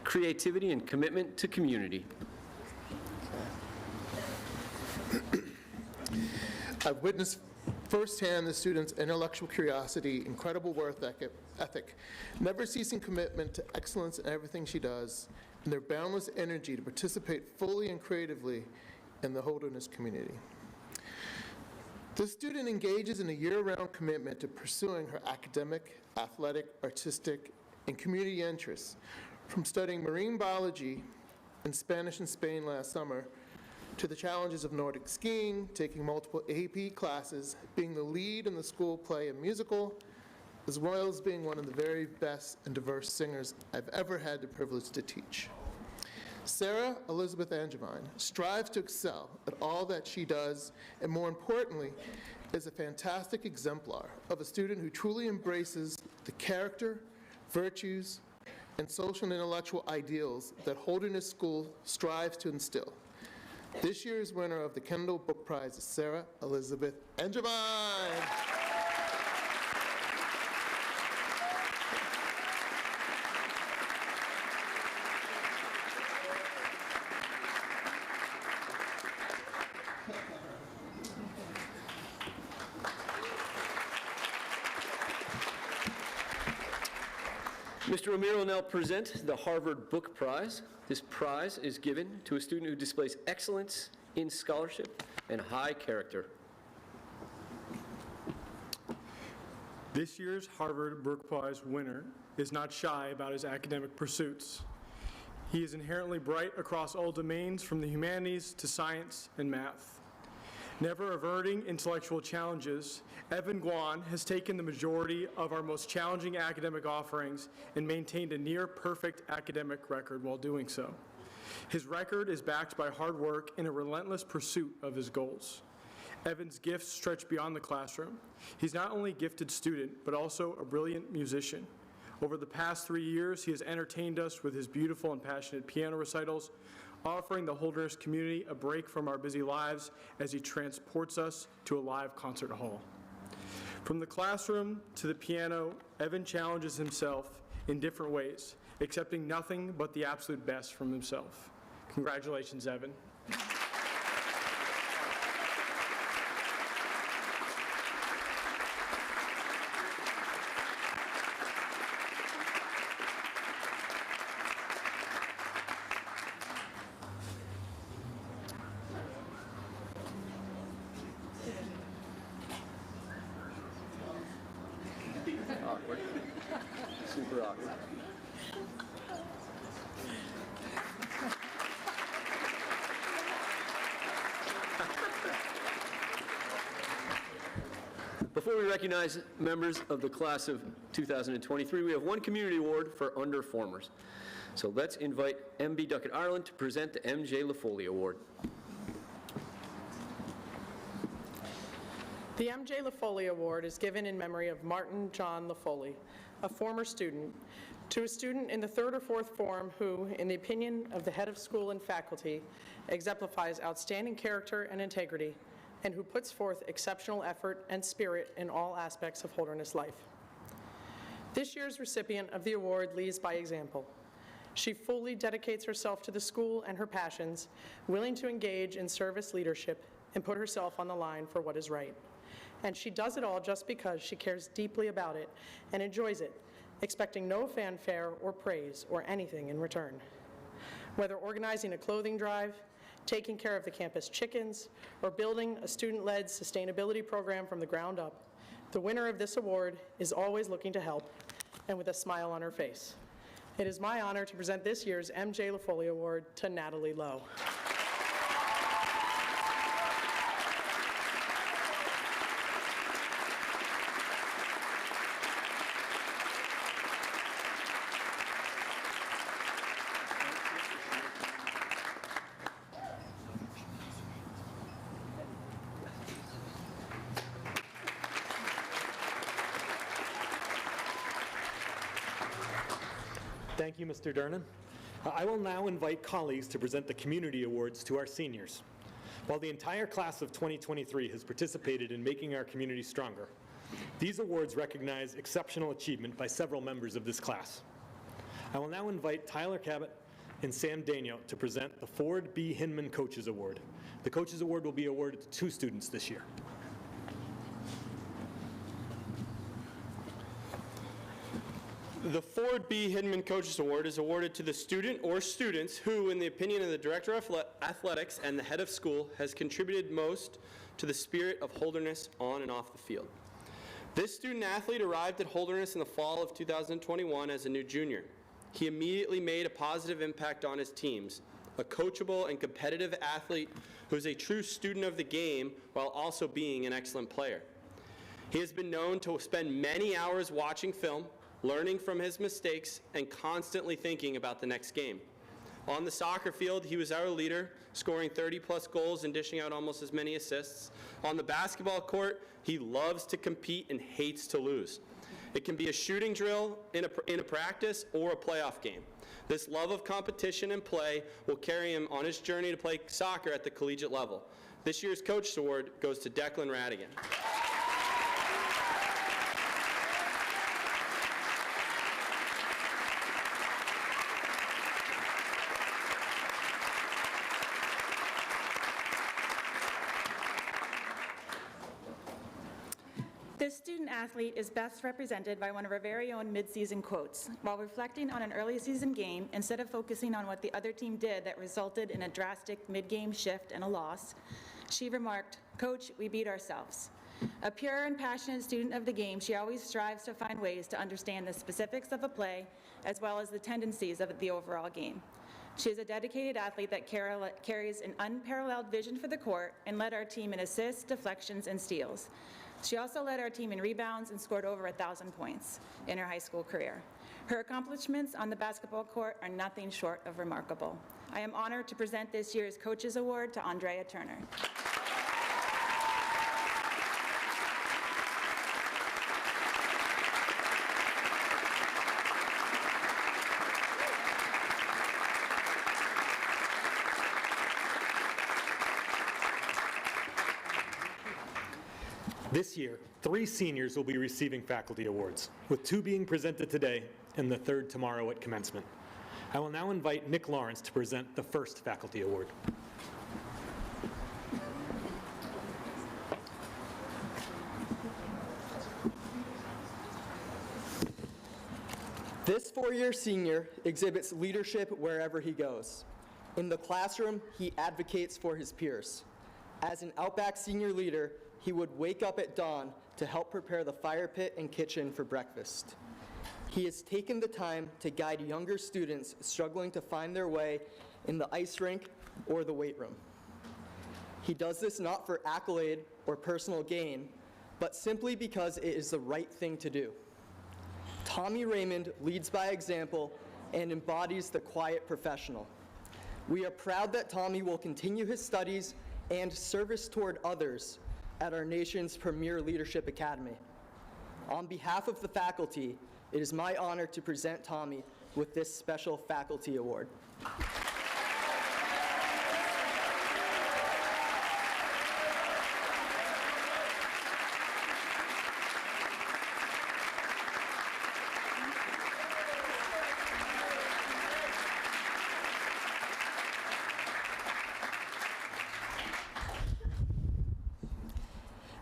creativity, and commitment to community. I've witnessed firsthand the students' intellectual curiosity, incredible work ethic, never-ceasing commitment to excellence in everything she does, and their boundless energy to participate fully and creatively in the Holderness community. The student engages in a year-round commitment to pursuing her academic, athletic, artistic, and community interests, from studying marine biology and Spanish in Spain last summer to the challenges of Nordic skiing, taking multiple AP classes, being the lead in the school play and musical, as well as being one of the very best and diverse singers I've ever had the privilege to teach. Sarah Elizabeth Angevine strives to excel at all that she does, and more importantly, is a fantastic exemplar of a student who truly embraces the character, virtues, and social and intellectual ideals that Holderness School strives to instill. This year's winner of the Kendall Book Prize is Sarah Elizabeth Angevine. Mr. O'Meara will now present the Harvard Book Prize. This prize is given to a student who displays excellence in scholarship and high character. This year's Harvard Book Prize winner is not shy about his academic pursuits. He is inherently bright across all domains, from the humanities to science and math. Never averting intellectual challenges, Evan Guan has taken the majority of our most challenging academic offerings and maintained a near-perfect academic record while doing so. His record is backed by hard work and a relentless pursuit of his goals. Evan's gifts stretch beyond the classroom. He's not only a gifted student, but also a brilliant musician. Over the past 3 years, he has entertained us with his beautiful and passionate piano recitals, offering the Holderness community a break from our busy lives as he transports us to a live concert hall. From the classroom to the piano, Evan challenges himself in different ways, accepting nothing but the absolute best from himself. Congratulations, Evan. Awkward. Super awkward. Before we recognize members of the class of 2023, we have one community award for underperformers. So let's invite MB Duckett Ireland to present the MJ LaFoley Award. The MJ LaFoley Award is given in memory of Martin John LaFoley, a former student, to a student in the 3rd or 4th form who, in the opinion of the head of school and faculty, exemplifies outstanding character and integrity, and who puts forth exceptional effort and spirit in all aspects of Holderness life. This year's recipient of the award leads by example. She fully dedicates herself to the school and her passions, willing to engage in service leadership and put herself on the line for what is right. And she does it all just because she cares deeply about it and enjoys it, expecting no fanfare or praise or anything in return. Whether organizing a clothing drive, taking care of the campus chickens, or building a student-led sustainability program from the ground up, the winner of this award is always looking to help and with a smile on her face. It is my honor to present this year's MJ LaFoley Award to Natalie Lowe. Thank you, Mr. Durnan. I will now invite colleagues to present the community awards to our seniors. While the entire class of 2023 has participated in making our community stronger, these awards recognize exceptional achievement by several members of this class. I will now invite Tyler Cabot and Sam Daigneault to present the Ford B. Hinman Coaches Award. The Coaches Award will be awarded to 2 students this year. The Ford B. Hinman Coaches Award is awarded to the student or students who, in the opinion of the Director of Athletics and the head of school, has contributed most to the spirit of Holderness on and off the field. This student athlete arrived at Holderness in the fall of 2021 as a new junior. He immediately made a positive impact on his teams, a coachable and competitive athlete who is a true student of the game while also being an excellent player. He has been known to spend many hours watching film, learning from his mistakes, and constantly thinking about the next game. On the soccer field, he was our leader, scoring 30-plus goals and dishing out almost as many assists. On the basketball court, he loves to compete and hates to lose. It can be a shooting drill in a practice or a playoff game. This love of competition and play will carry him on his journey to play soccer at the collegiate level. This year's Coach's Award goes to Declan Radigan. This student athlete is best represented by one of our very own mid-season quotes. While reflecting on an early season game, instead of focusing on what the other team did that resulted in a drastic mid-game shift and a loss, she remarked, "Coach, we beat ourselves." A pure and passionate student of the game, she always strives to find ways to understand the specifics of a play as well as the tendencies of the overall game. She is a dedicated athlete that carries an unparalleled vision for the court and led our team in assists, deflections, and steals. She also led our team in rebounds and scored over 1,000 points in her high school career. Her accomplishments on the basketball court are nothing short of remarkable. I am honored to present this year's Coaches Award to Andrea Turner. This year, 3 seniors will be receiving faculty awards, with 2 being presented today and the 3rd tomorrow at commencement. I will now invite Nick Lawrence to present the first faculty award. This 4-year senior exhibits leadership wherever he goes. In the classroom, he advocates for his peers. As an Outback senior leader, he would wake up at dawn to help prepare the fire pit and kitchen for breakfast. He has taken the time to guide younger students struggling to find their way in the ice rink or the weight room. He does this not for accolade or personal gain, but simply because it is the right thing to do. Tommy Raymond leads by example and embodies the quiet professional. We are proud that Tommy will continue his studies and service toward others at our nation's premier leadership academy. On behalf of the faculty, it is my honor to present Tommy with this special faculty award.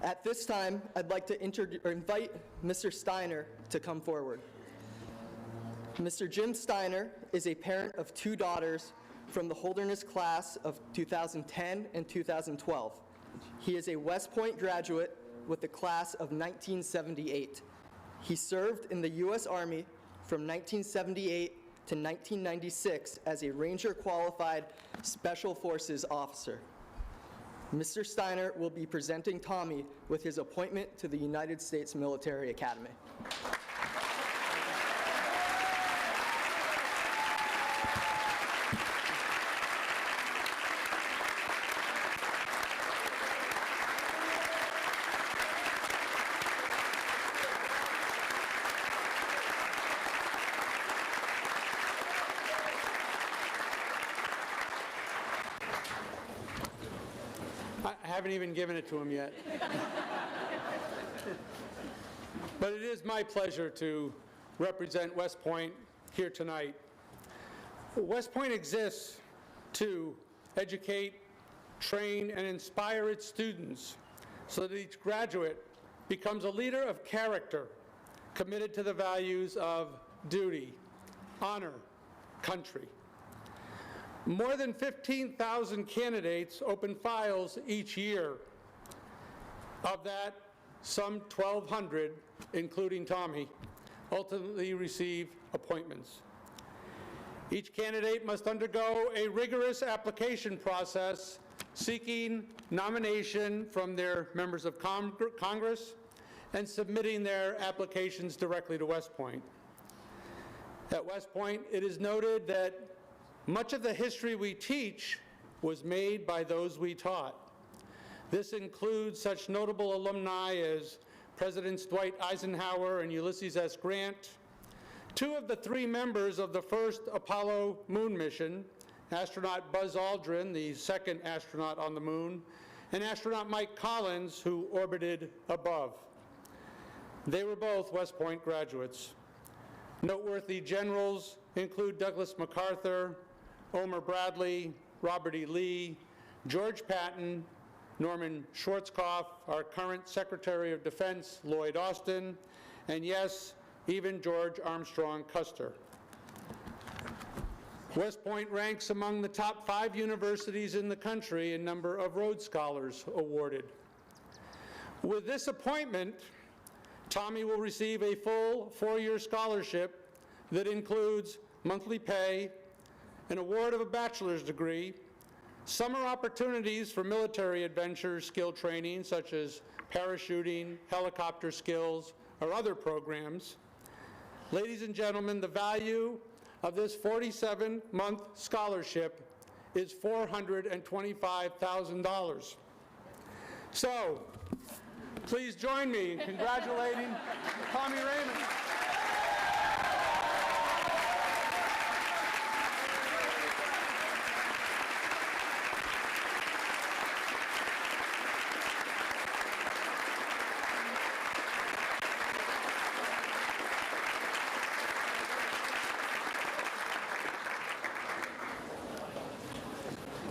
At this time, I'd like to invite Mr. Steiner to come forward. Mr. Jim Steiner is a parent of 2 daughters from the Holderness class of 2010 and 2012. He is a West Point graduate with the class of 1978. He served in the U.S. Army from 1978 to 1996 as a Ranger Qualified Special Forces officer. Mr. Steiner will be presenting Tommy with his appointment to the United States Military Academy. haven't even given it to him yet. But it is my pleasure to represent West Point here tonight. West Point exists to educate, train, and inspire its students so that each graduate becomes a leader of character, committed to the values of duty, honor, country. More than 15,000 candidates open files each year. Of that, some 1,200, including Tommy, ultimately receive appointments. Each candidate must undergo a rigorous application process seeking nomination from their members of Congress and submitting their applications directly to West Point. At West Point, it is noted that much of the history we teach was made by those we taught. This includes such notable alumni as Presidents Dwight Eisenhower and Ulysses S. Grant, two of the three members of the first Apollo moon mission, astronaut Buzz Aldrin, the second astronaut on the moon, and astronaut Mike Collins, who orbited above. They were both West Point graduates. Noteworthy generals include Douglas MacArthur, Omer Bradley, Robert E. Lee, George Patton, Norman Schwarzkopf, our current Secretary of Defense, Lloyd Austin, and yes, even George Armstrong Custer. West Point ranks among the top 5 universities in the country in number of Rhodes Scholars awarded. With this appointment, Tommy will receive a full 4-year scholarship that includes monthly pay, an award of a bachelor's degree, summer opportunities for military adventure skill training such as parachuting, helicopter skills, or other programs. Ladies and gentlemen, the value of this 47-month scholarship is $425,000. So, please join me in congratulating Tommy Raymond.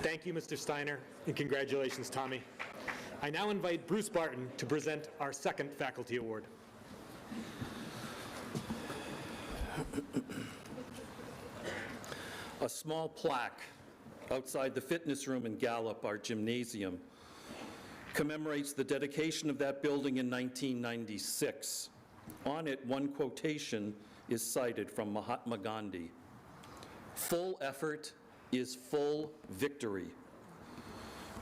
Thank you, Mr. Steiner, and congratulations, Tommy. I now invite Bruce Barton to present our second faculty award. A small plaque outside the fitness room in Gallup, our gymnasium, commemorates the dedication of that building in 1996. On it, one quotation is cited from Mahatma Gandhi: "Full effort is full victory."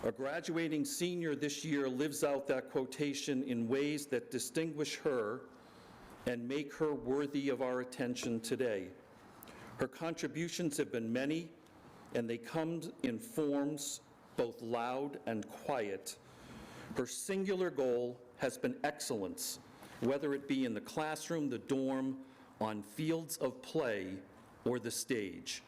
A graduating senior this year lives out that quotation in ways that distinguish her and make her worthy of our attention today. Her contributions have been many, and they come in forms both loud and quiet. Her singular goal has been excellence, whether it be in the classroom, the dorm, on fields of play, or the stage.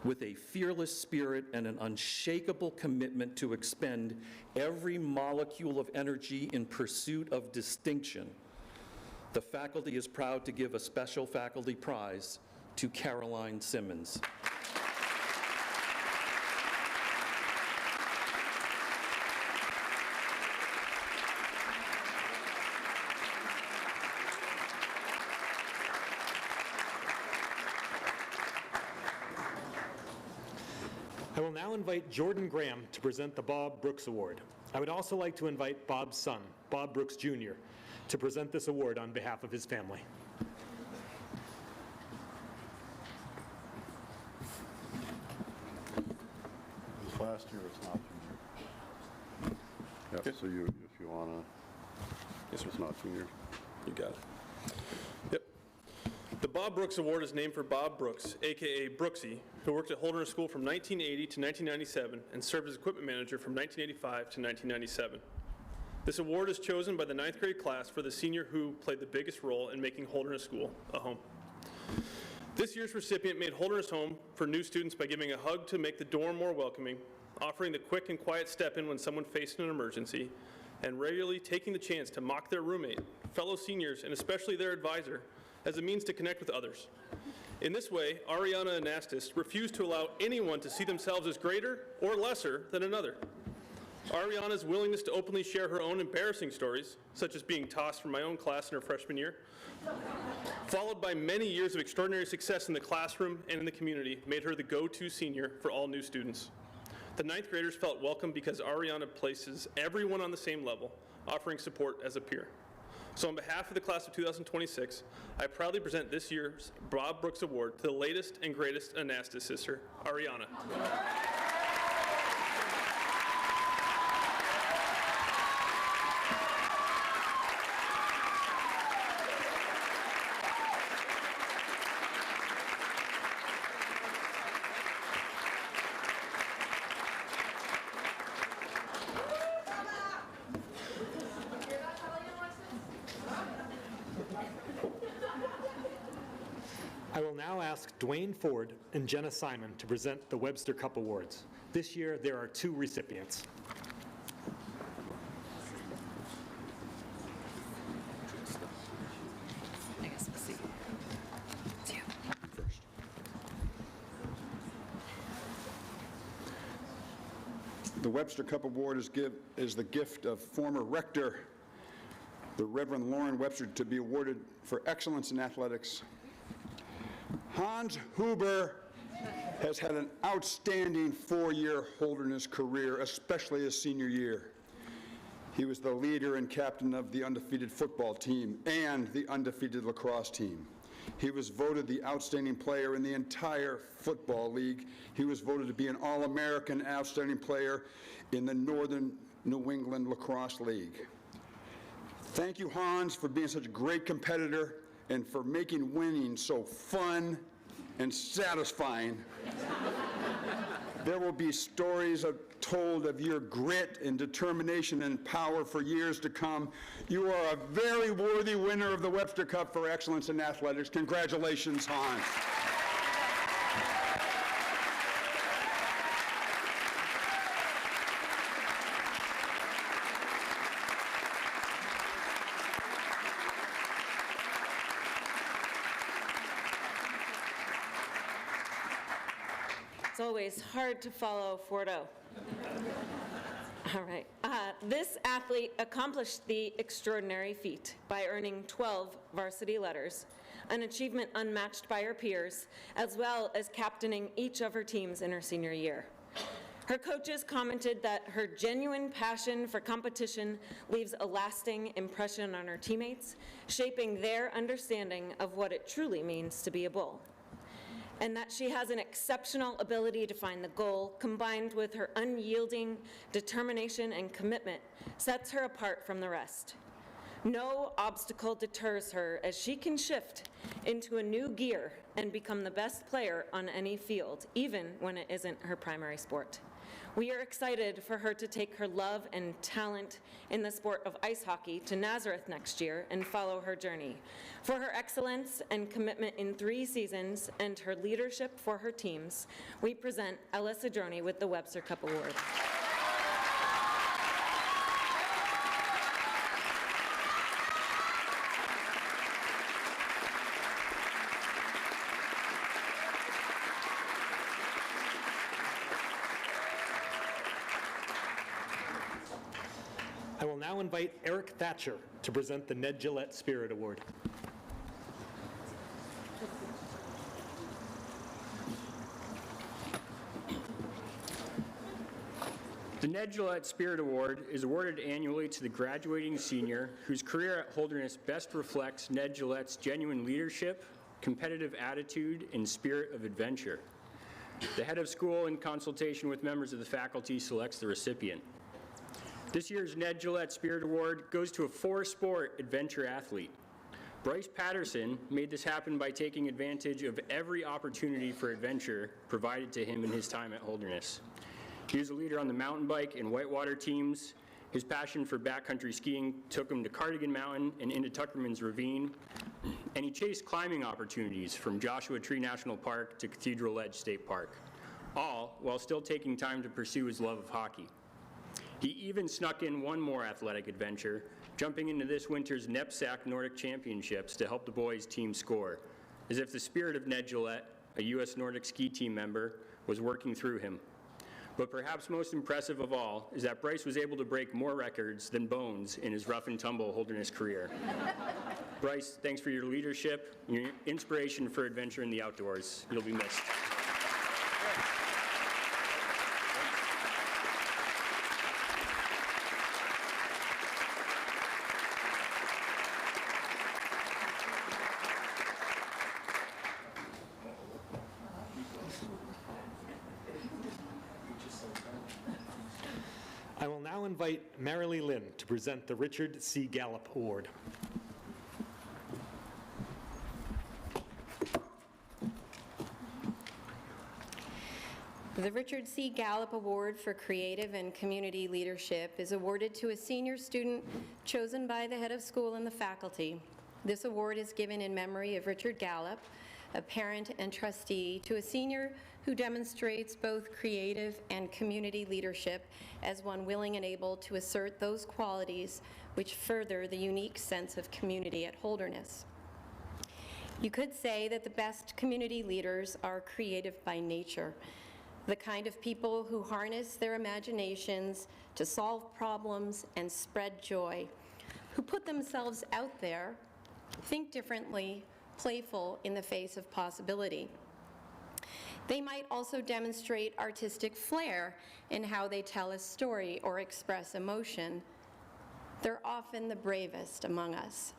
With a fearless spirit and an unshakable commitment to expend every molecule of energy in pursuit of distinction, the faculty is proud to give a special faculty prize to Caroline Simmons. I will now invite Jordan Graham to present the Bob Brooks Award. I would also like to invite Bob's son, Bob Brooks Jr., to present this award on behalf of his family. This last year, it's not junior. Yep, so you, if you want to, yes, it's not junior. You got it. Yep. The Bob Brooks Award is named for Bob Brooks, a.k.a. Brooksy, who worked at Holderness School from 1980 to 1997 and served as equipment manager from 1985 to 1997. This award is chosen by the 9th grade class for the senior who played the biggest role in making Holderness School a home. This year's recipient made Holderness home for new students by giving a hug to make the dorm more welcoming, offering the quick and quiet step in when someone faced an emergency, and regularly taking the chance to mock their roommate, fellow seniors, and especially their advisor as a means to connect with others. In this way, Ariana Anastas refused to allow anyone to see themselves as greater or lesser than another. Ariana's willingness to openly share her own embarrassing stories, such as being tossed from my own class in her freshman year, followed by many years of extraordinary success in the classroom and in the community, made her the go-to senior for all new students. The ninth graders felt welcome because Ariana places everyone on the same level, offering support as a peer. So on behalf of the class of 2026, I proudly present this year's Bob Brooks Award to the latest and greatest Anastas sister, Ariana. I will now ask Dwayne Ford and Jenna Simon to present the Webster Cup Awards. This year, there are 2 recipients. I guess we'll see. It's you. The Webster Cup Award is the gift of former rector, the Reverend Lauren Webster, to be awarded for excellence in athletics. Hans Huber has had an outstanding 4-year Holderness career, especially his senior year. He was the leader and captain of the undefeated football team and the undefeated lacrosse team. He was voted the outstanding player in the entire football league. He was voted to be an All-American outstanding player in the Northern New England Lacrosse League. Thank you, Hans, for being such a great competitor and for making winning so fun and satisfying. There will be stories told of your grit and determination and power for years to come. You are a very worthy winner of the Webster Cup for Excellence in Athletics. Congratulations, Hans. It's always hard to follow Fordo. All right. This athlete accomplished the extraordinary feat by earning 12 varsity letters, an achievement unmatched by her peers, as well as captaining each of her teams in her senior year. Her coaches commented that her genuine passion for competition leaves a lasting impression on her teammates, shaping their understanding of what it truly means to be a Bull. And that she has an exceptional ability to find the goal, combined with her unyielding determination and commitment, sets her apart from the rest. No obstacle deters her as she can shift into a new gear and become the best player on any field, even when it isn't her primary sport. We are excited for her to take her love and talent in the sport of ice hockey to Nazareth next year and follow her journey. For her excellence and commitment in 3 seasons and her leadership for her teams, we present Ella Cedrone with the Webster Cup Award. I will now invite Eric Thatcher to present the Ned Gillette Spirit Award. The Ned Gillette Spirit Award is awarded annually to the graduating senior whose career at Holderness best reflects Ned Gillette's genuine leadership, competitive attitude, and spirit of adventure. The head of school, in consultation with members of the faculty, selects the recipient. This year's Ned Gillette Spirit Award goes to a 4-sport adventure athlete. Bryce Patterson made this happen by taking advantage of every opportunity for adventure provided to him in his time at Holderness. He was a leader on the mountain bike and whitewater teams. His passion for backcountry skiing took him to Cardigan Mountain and into Tuckerman's Ravine, and he chased climbing opportunities from Joshua Tree National Park to Cathedral Ledge State Park. all while still taking time to pursue his love of hockey. He even snuck in one more athletic adventure, jumping into this winter's NEPSAC Nordic Championships to help the boys' team score, as if the spirit of Ned Gillette, a U.S. Nordic ski team member, was working through him. But perhaps most impressive of all is that Bryce was able to break more records than Bones in his rough and tumble Holderness career. Bryce, thanks for your leadership and your inspiration for adventure in the outdoors. You'll be missed. I will now invite Marilee Lynn to present the Richard C. Gallup Award. The Richard C. Gallup Award for Creative and Community Leadership is awarded to a senior student chosen by the head of school and the faculty. This award is given in memory of Richard Gallup, a parent and trustee to a senior who demonstrates both creative and community leadership as one willing and able to assert those qualities which further the unique sense of community at Holderness. You could say that the best community leaders are creative by nature, the kind of people who harness their imaginations to solve problems and spread joy, who put themselves out there, think differently, playful in the face of possibility. They might also demonstrate artistic flair in how they tell a story or express emotion. They're often the bravest among us.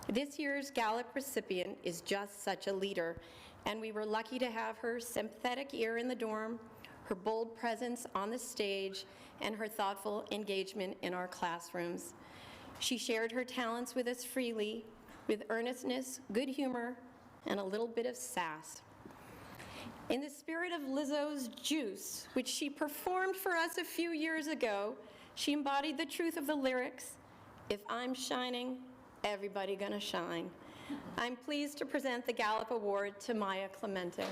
This year's Gallup recipient is just such a leader, and we were lucky to have her sympathetic ear in the dorm, her bold presence on the stage, and her thoughtful engagement in our classrooms. She shared her talents with us freely, with earnestness, good humor, and a little bit of sass. In the spirit of Lizzo's Juice, which she performed for us a few years ago, she embodied the truth of the lyrics, "If I'm shining, everybody gonna shine." I'm pleased to present the Gallup Award to Maya Clemente.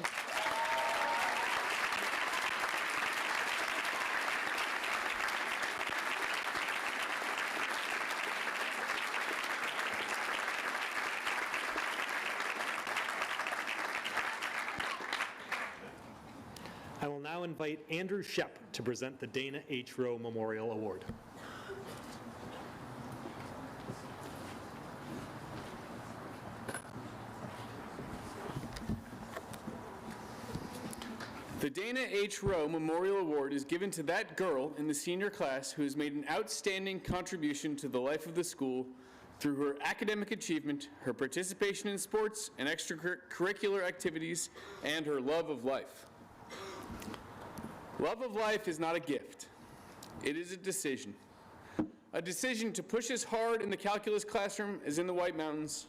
I will now invite Andrew Shep to present the Dana H. Rowe Memorial Award. The Dana H. Rowe Memorial Award is given to that girl in the senior class who has made an outstanding contribution to the life of the school through her academic achievement, her participation in sports and extracurricular activities, and her love of life. Love of life is not a gift. It is a decision. A decision to push as hard in the calculus classroom as in the White Mountains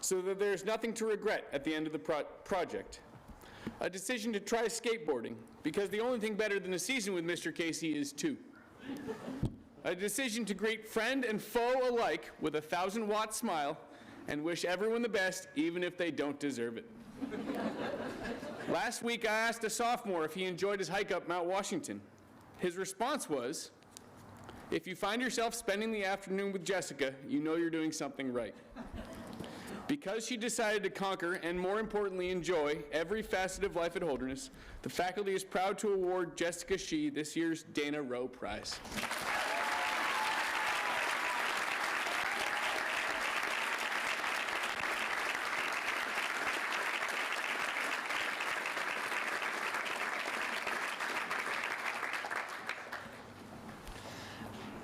so that there's nothing to regret at the end of the project. A decision to try skateboarding, because the only thing better than a season with Mr. Casey is 2. A decision to greet friend and foe alike with a 1,000-watt smile and wish everyone the best, even if they don't deserve it. Last week, I asked a sophomore if he enjoyed his hike up Mount Washington. His response was, "If you find yourself spending the afternoon with Jessica, you know you're doing something right." Because she decided to conquer and, more importantly, enjoy every facet of life at Holderness, the faculty is proud to award Jessica Shee this year's Dana Rowe Prize.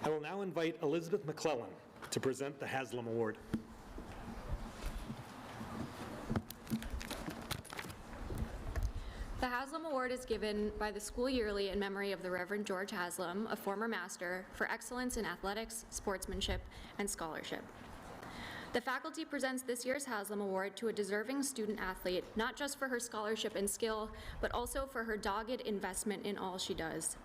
I will now invite Elizabeth McClellan to present the Haslam Award. The Haslam Award is given by the school yearly in memory of the Reverend George Haslam, a former master, for excellence in athletics, sportsmanship, and scholarship. The faculty presents this year's Haslam Award to a deserving student athlete, not just for her scholarship and skill, but also for her dogged investment in all she does.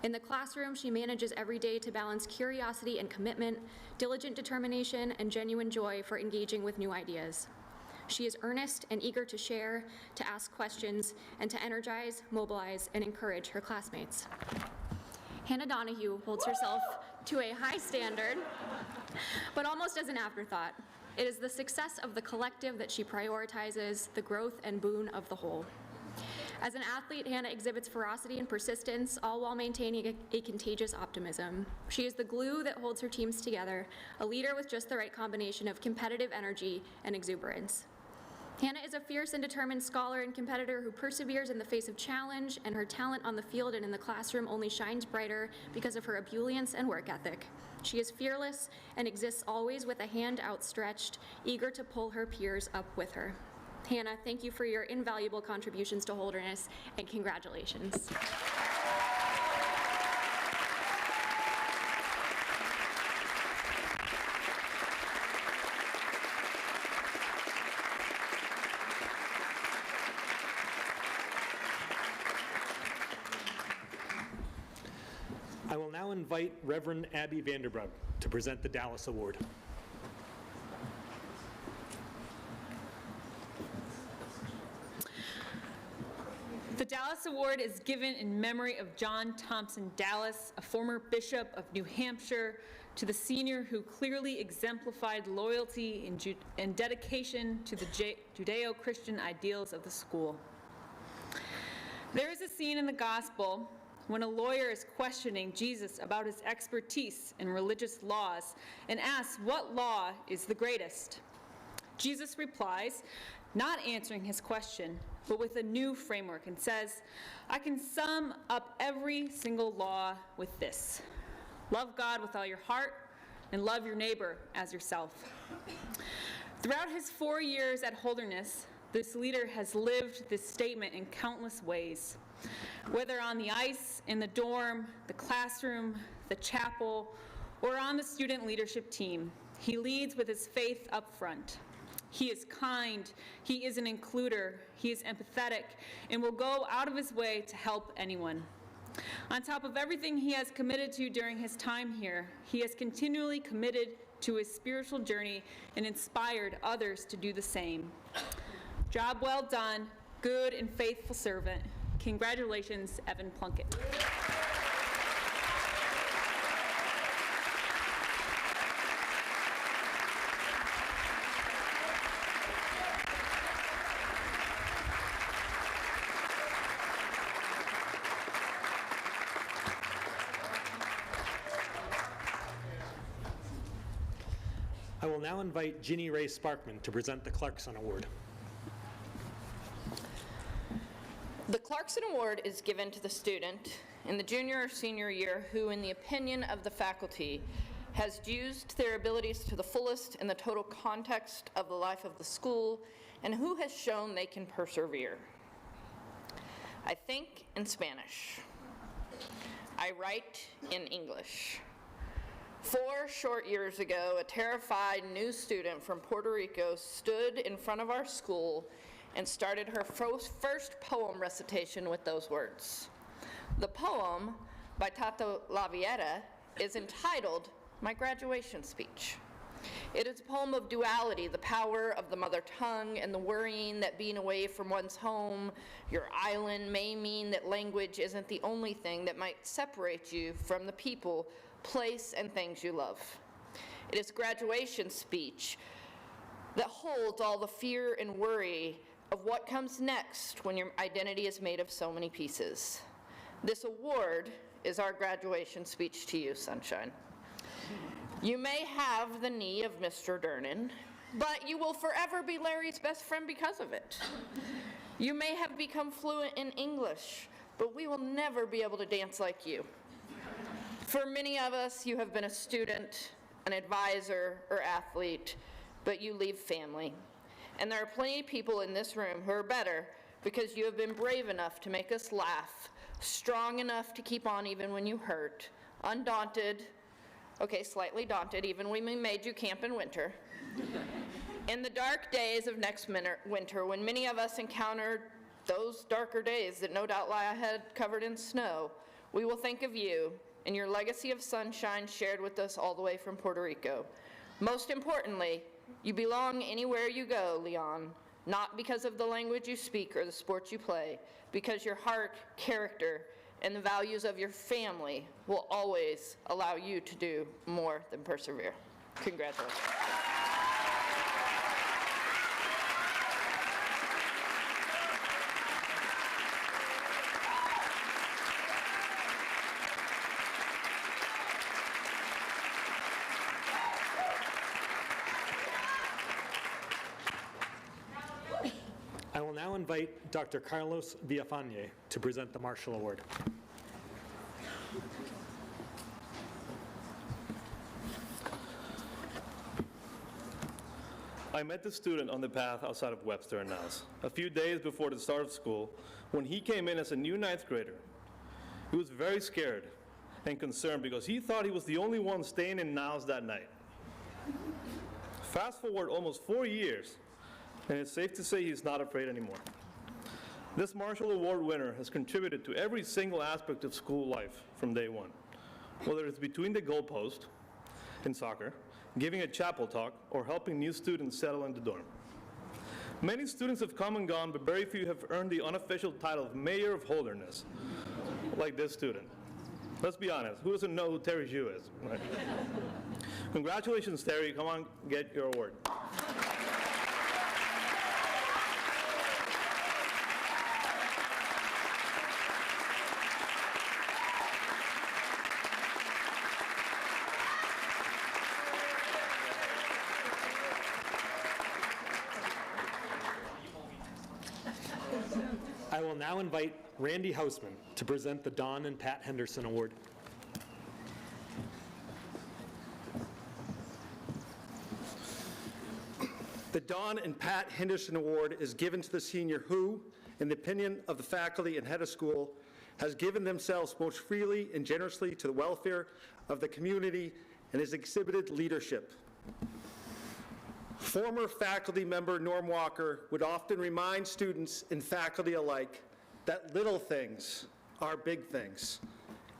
In the classroom, she manages every day to balance curiosity and commitment, diligent determination, and genuine joy for engaging with new ideas. She is earnest and eager to share, to ask questions, and to energize, mobilize, and encourage her classmates. Hannah Donahue holds herself to a high standard, but almost as an afterthought. It is the success of the collective that she prioritizes, the growth and boon of the whole. As an athlete, Hannah exhibits ferocity and persistence, all while maintaining a contagious optimism. She is the glue that holds her teams together, a leader with just the right combination of competitive energy and exuberance. Hannah is a fierce and determined scholar and competitor who perseveres in the face of challenge, and her talent on the field and in the classroom only shines brighter because of her ebullience and work ethic. She is fearless and exists always with a hand outstretched, eager to pull her peers up with her. Hannah, thank you for your invaluable contributions to Holderness, and congratulations. I will now invite Reverend Abby Vanderbrug to present the Dallas Award. The Dallas Award is given in memory of John Thompson Dallas, a former bishop of New Hampshire, to the senior who clearly exemplified loyalty and dedication to the Judeo-Christian ideals of the school. There is a scene in the gospel when a lawyer is questioning Jesus about his expertise in religious laws and asks what law is the greatest. Jesus replies, not answering his question, but with a new framework, and says, I can sum up every single law with this: love God with all your heart and love your neighbor as yourself. Throughout his 4 years at Holderness, this leader has lived this statement in countless ways. Whether on the ice, in the dorm, the classroom, the chapel, or on the student leadership team, he leads with his faith up front. He is kind, he is an includer, he is empathetic, and will go out of his way to help anyone. On top of everything he has committed to during his time here, he has continually committed to his spiritual journey and inspired others to do the same. Job well done, good and faithful servant. Congratulations, Evan Plunkett. I will now invite Ginny Ray Sparkman to present the Clarkson Award. The Clarkson Award is given to the student in the junior or senior year who, in the opinion of the faculty, has used their abilities to the fullest in the total context of the life of the school, and who has shown they can persevere. I think in Spanish. I write in English. 4 short years ago, a terrified new student from Puerto Rico stood in front of our school and started her first poem recitation with those words. The poem, by Tato Laviera, is entitled My Graduation Speech. It is a poem of duality, the power of the mother tongue and the worrying that being away from one's home, your island, may mean that language isn't the only thing that might separate you from the people, place, and things you love. It is a graduation speech that holds all the fear and worry of what comes next when your identity is made of so many pieces. This award is our graduation speech to you, Sunshine. You may have the knee of Mr. Durnan, but you will forever be Larry's best friend because of it. You may have become fluent in English, but we will never be able to dance like you. For many of us, you have been a student, an advisor, or athlete, but you leave family. And there are plenty of people in this room who are better because you have been brave enough to make us laugh, strong enough to keep on even when you hurt, undaunted, okay, slightly daunted, even when we made you camp in winter. In the dark days of next winter, when many of us encountered those darker days that no doubt lie ahead covered in snow, we will think of you and your legacy of sunshine shared with us all the way from Puerto Rico. Most importantly, You belong anywhere you go, Leon, not because of the language you speak or the sports you play, because your heart, character, and the values of your family will always allow you to do more than persevere. Congratulations. I will now invite Dr. Carlos Villafañe to present the Marshall Award. I met the student on the path outside of Webster and Niles a few days before the start of school when he came in as a new 9th grader. He was very scared and concerned because he thought he was the only one staying in Niles that night. Fast forward almost 4 years, and it's safe to say he's not afraid anymore. This Marshall Award winner has contributed to every single aspect of school life from day one, whether it's between the goalpost in soccer, giving a chapel talk, or helping new students settle in the dorm. Many students have come and gone, but very few have earned the unofficial title of Mayor of Holderness, like this student. Let's be honest, who doesn't know who Terry Zhu is? Right? Congratulations, Terry. Come on, get your award. I will now invite Randy Hausman to present the Don and Pat Henderson Award. The Don and Pat Henderson Award is given to the senior who, in the opinion of the faculty and head of school, has given themselves most freely and generously to the welfare of the community and has exhibited leadership. Former faculty member Norm Walker would often remind students and faculty alike that little things are big things.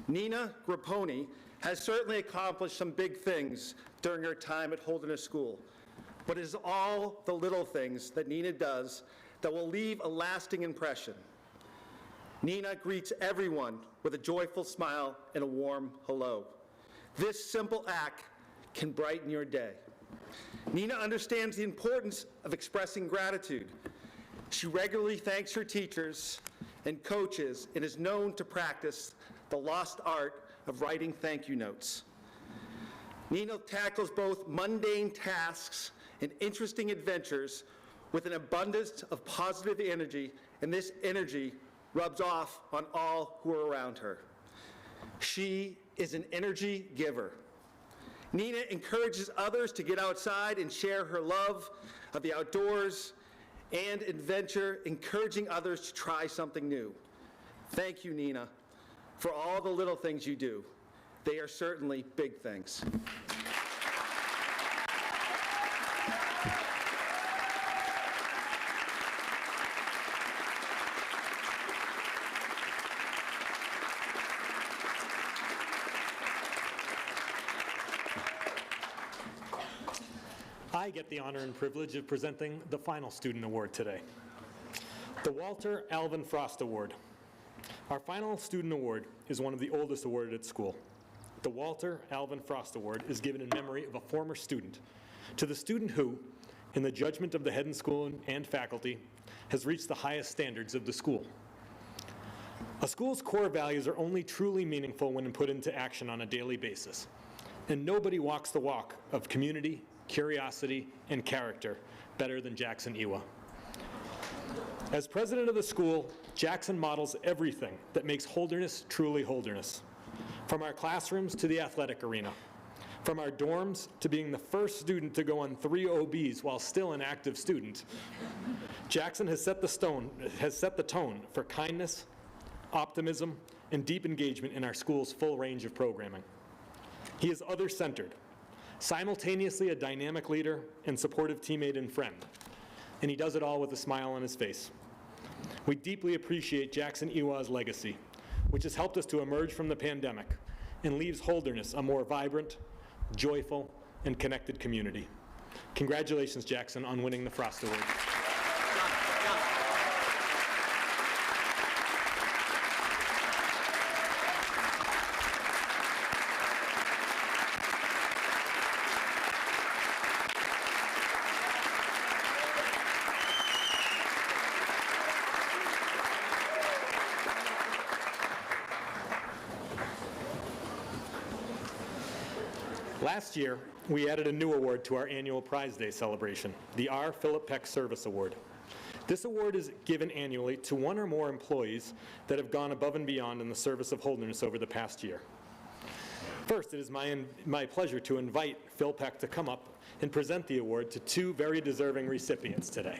Nina Grapponi has certainly accomplished some big things during her time at Holderness School, but it is all the little things that Nina does that will leave a lasting impression. Nina greets everyone with a joyful smile and a warm hello. This simple act can brighten your day. Nina understands the importance of expressing gratitude. She regularly thanks her teachers and coaches and is known to practice the lost art of writing thank you notes. Nina tackles both mundane tasks and interesting adventures with an abundance of positive energy, and this energy rubs off on all who are around her. She is an energy giver. Nina encourages others to get outside and share her love of the outdoors and adventure, encouraging others to try something new. Thank you, Nina, for all the little things you do. They are certainly big things. I get the honor and privilege of presenting the final student award today, the Walter Alvin Frost Award. Our final student award is one of the oldest awarded at school. The Walter Alvin Frost Award is given in memory of a former student, to the student who, in the judgment of the head and school and faculty, has reached the highest standards of the school. A school's core values are only truly meaningful when put into action on a daily basis, and nobody walks the walk of community, curiosity, and character better than Jackson Iwa. As president of the school, Jackson models everything that makes Holderness truly Holderness. From our classrooms to the athletic arena, from our dorms to being the first student to go on 3 OBs while still an active student, Jackson has set the tone for kindness, optimism, and deep engagement in our school's full range of programming. He is other-centered, simultaneously a dynamic leader and supportive teammate and friend, and he does it all with a smile on his face. We deeply appreciate Jackson Iwa's legacy, which has helped us to emerge from the pandemic and leaves Holderness a more vibrant, joyful, and connected community. Congratulations, Jackson, on winning the Frost Award. Last year, we added a new award to our annual Prize Day celebration, the R. Philip Peck Service Award. This award is given annually to one or more employees that have gone above and beyond in the service of Holderness over the past year. First, it is my pleasure to invite Phil Peck to come up and present the award to two very deserving recipients today.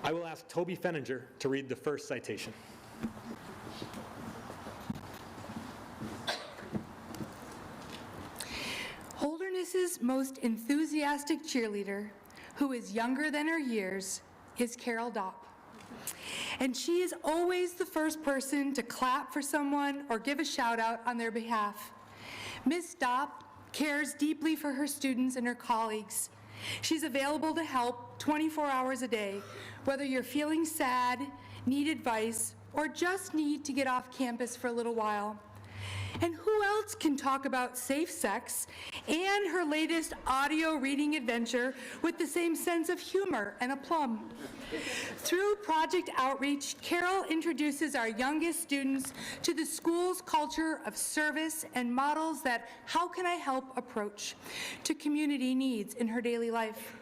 I will ask Toby Fenninger to read the first citation. Holderness's most enthusiastic cheerleader, who is younger than her years, is Carol Dopp. And she is always the first person to clap for someone or give a shout out on their behalf. Miss Dopp cares deeply for her students and her colleagues. She's available to help 24 hours a day, whether you're feeling sad, need advice, or just need to get off campus for a little while. And who else can talk about safe sex and her latest audio reading adventure with the same sense of humor and aplomb? Through Project Outreach, Carol introduces our youngest students to the school's culture of service and models that how can I help approach to community needs in her daily life.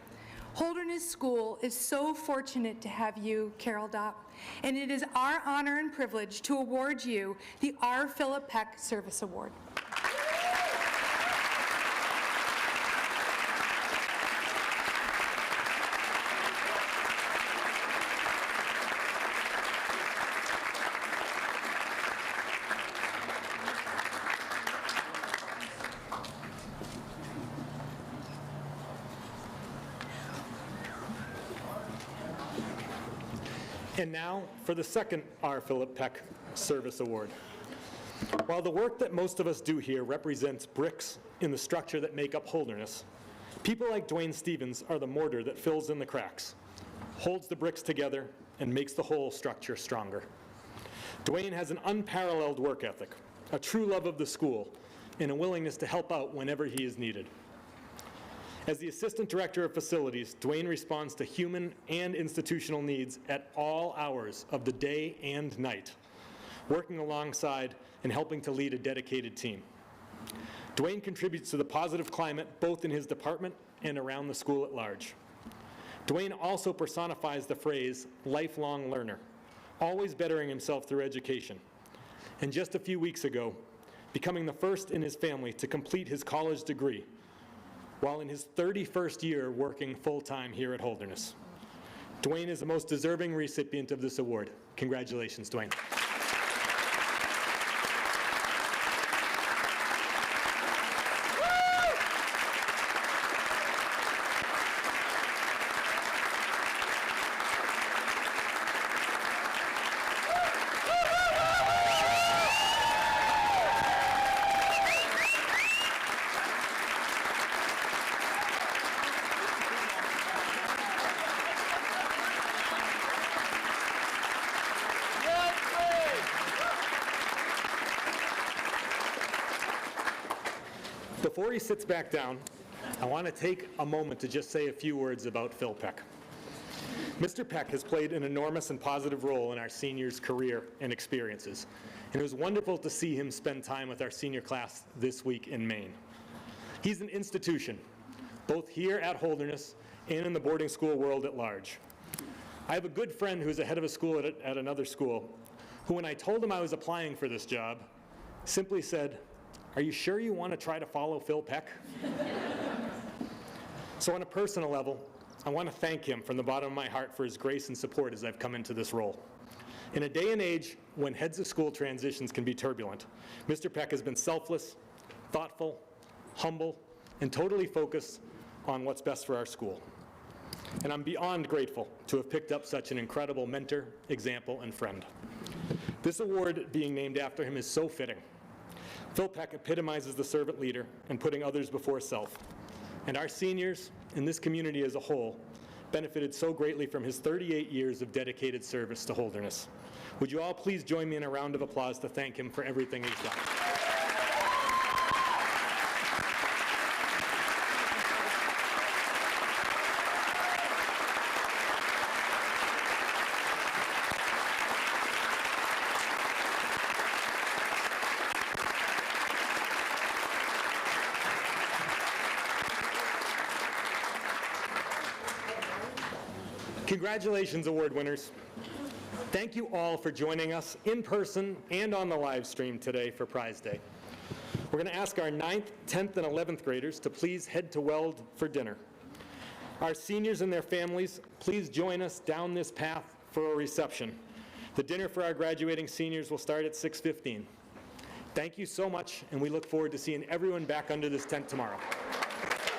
Holderness School is so fortunate to have you, Carol Dopp, and it is our honor and privilege to award you the R. Philip Peck Service Award. And now for the second R. Philip Peck Service Award. While the work that most of us do here represents bricks in the structure that make up Holderness, people like Dwayne Stevens are the mortar that fills in the cracks, holds the bricks together, and makes the whole structure stronger. Dwayne has an unparalleled work ethic, a true love of the school, and a willingness to help out whenever he is needed. As the Assistant Director of Facilities, Dwayne responds to human and institutional needs at all hours of the day and night, working alongside and helping to lead a dedicated team. Dwayne contributes to the positive climate both in his department and around the school at large. Dwayne also personifies the phrase lifelong learner, always bettering himself through education. And just a few weeks ago, becoming the first in his family to complete his college degree, while in his 31st year working full-time here at Holderness. Dwayne is the most deserving recipient of this award. Congratulations, Dwayne. Before he sits back down, I want to take a moment to just say a few words about Phil Peck. Mr. Peck has played an enormous and positive role in our seniors' career and experiences, and it was wonderful to see him spend time with our senior class this week in Maine. He's an institution, both here at Holderness and in the boarding school world at large. I have a good friend who's a head of a school at another school, who when I told him I was applying for this job, simply said, "Are you sure you want to try to follow Phil Peck?" So on a personal level, I want to thank him from the bottom of my heart for his grace and support as I've come into this role. In a day and age when heads of school transitions can be turbulent, Mr. Peck has been selfless, thoughtful, humble, and totally focused on what's best for our school. And I'm beyond grateful to have picked up such an incredible mentor, example, and friend. This award being named after him is so fitting. Phil Peck epitomizes the servant leader and putting others before self. And our seniors, and this community as a whole, benefited so greatly from his 38 years of dedicated service to Holderness. Would you all please join me in a round of applause to thank him for everything he's done? Congratulations, award winners. Thank you all for joining us in person and on the live stream today for Prize Day. We're going to ask our 9th, 10th, and 11th graders to please head to Weld for dinner. Our seniors and their families, please join us down this path for a reception. The dinner for our graduating seniors will start at 6:15. Thank you so much, and we look forward to seeing everyone back under this tent tomorrow.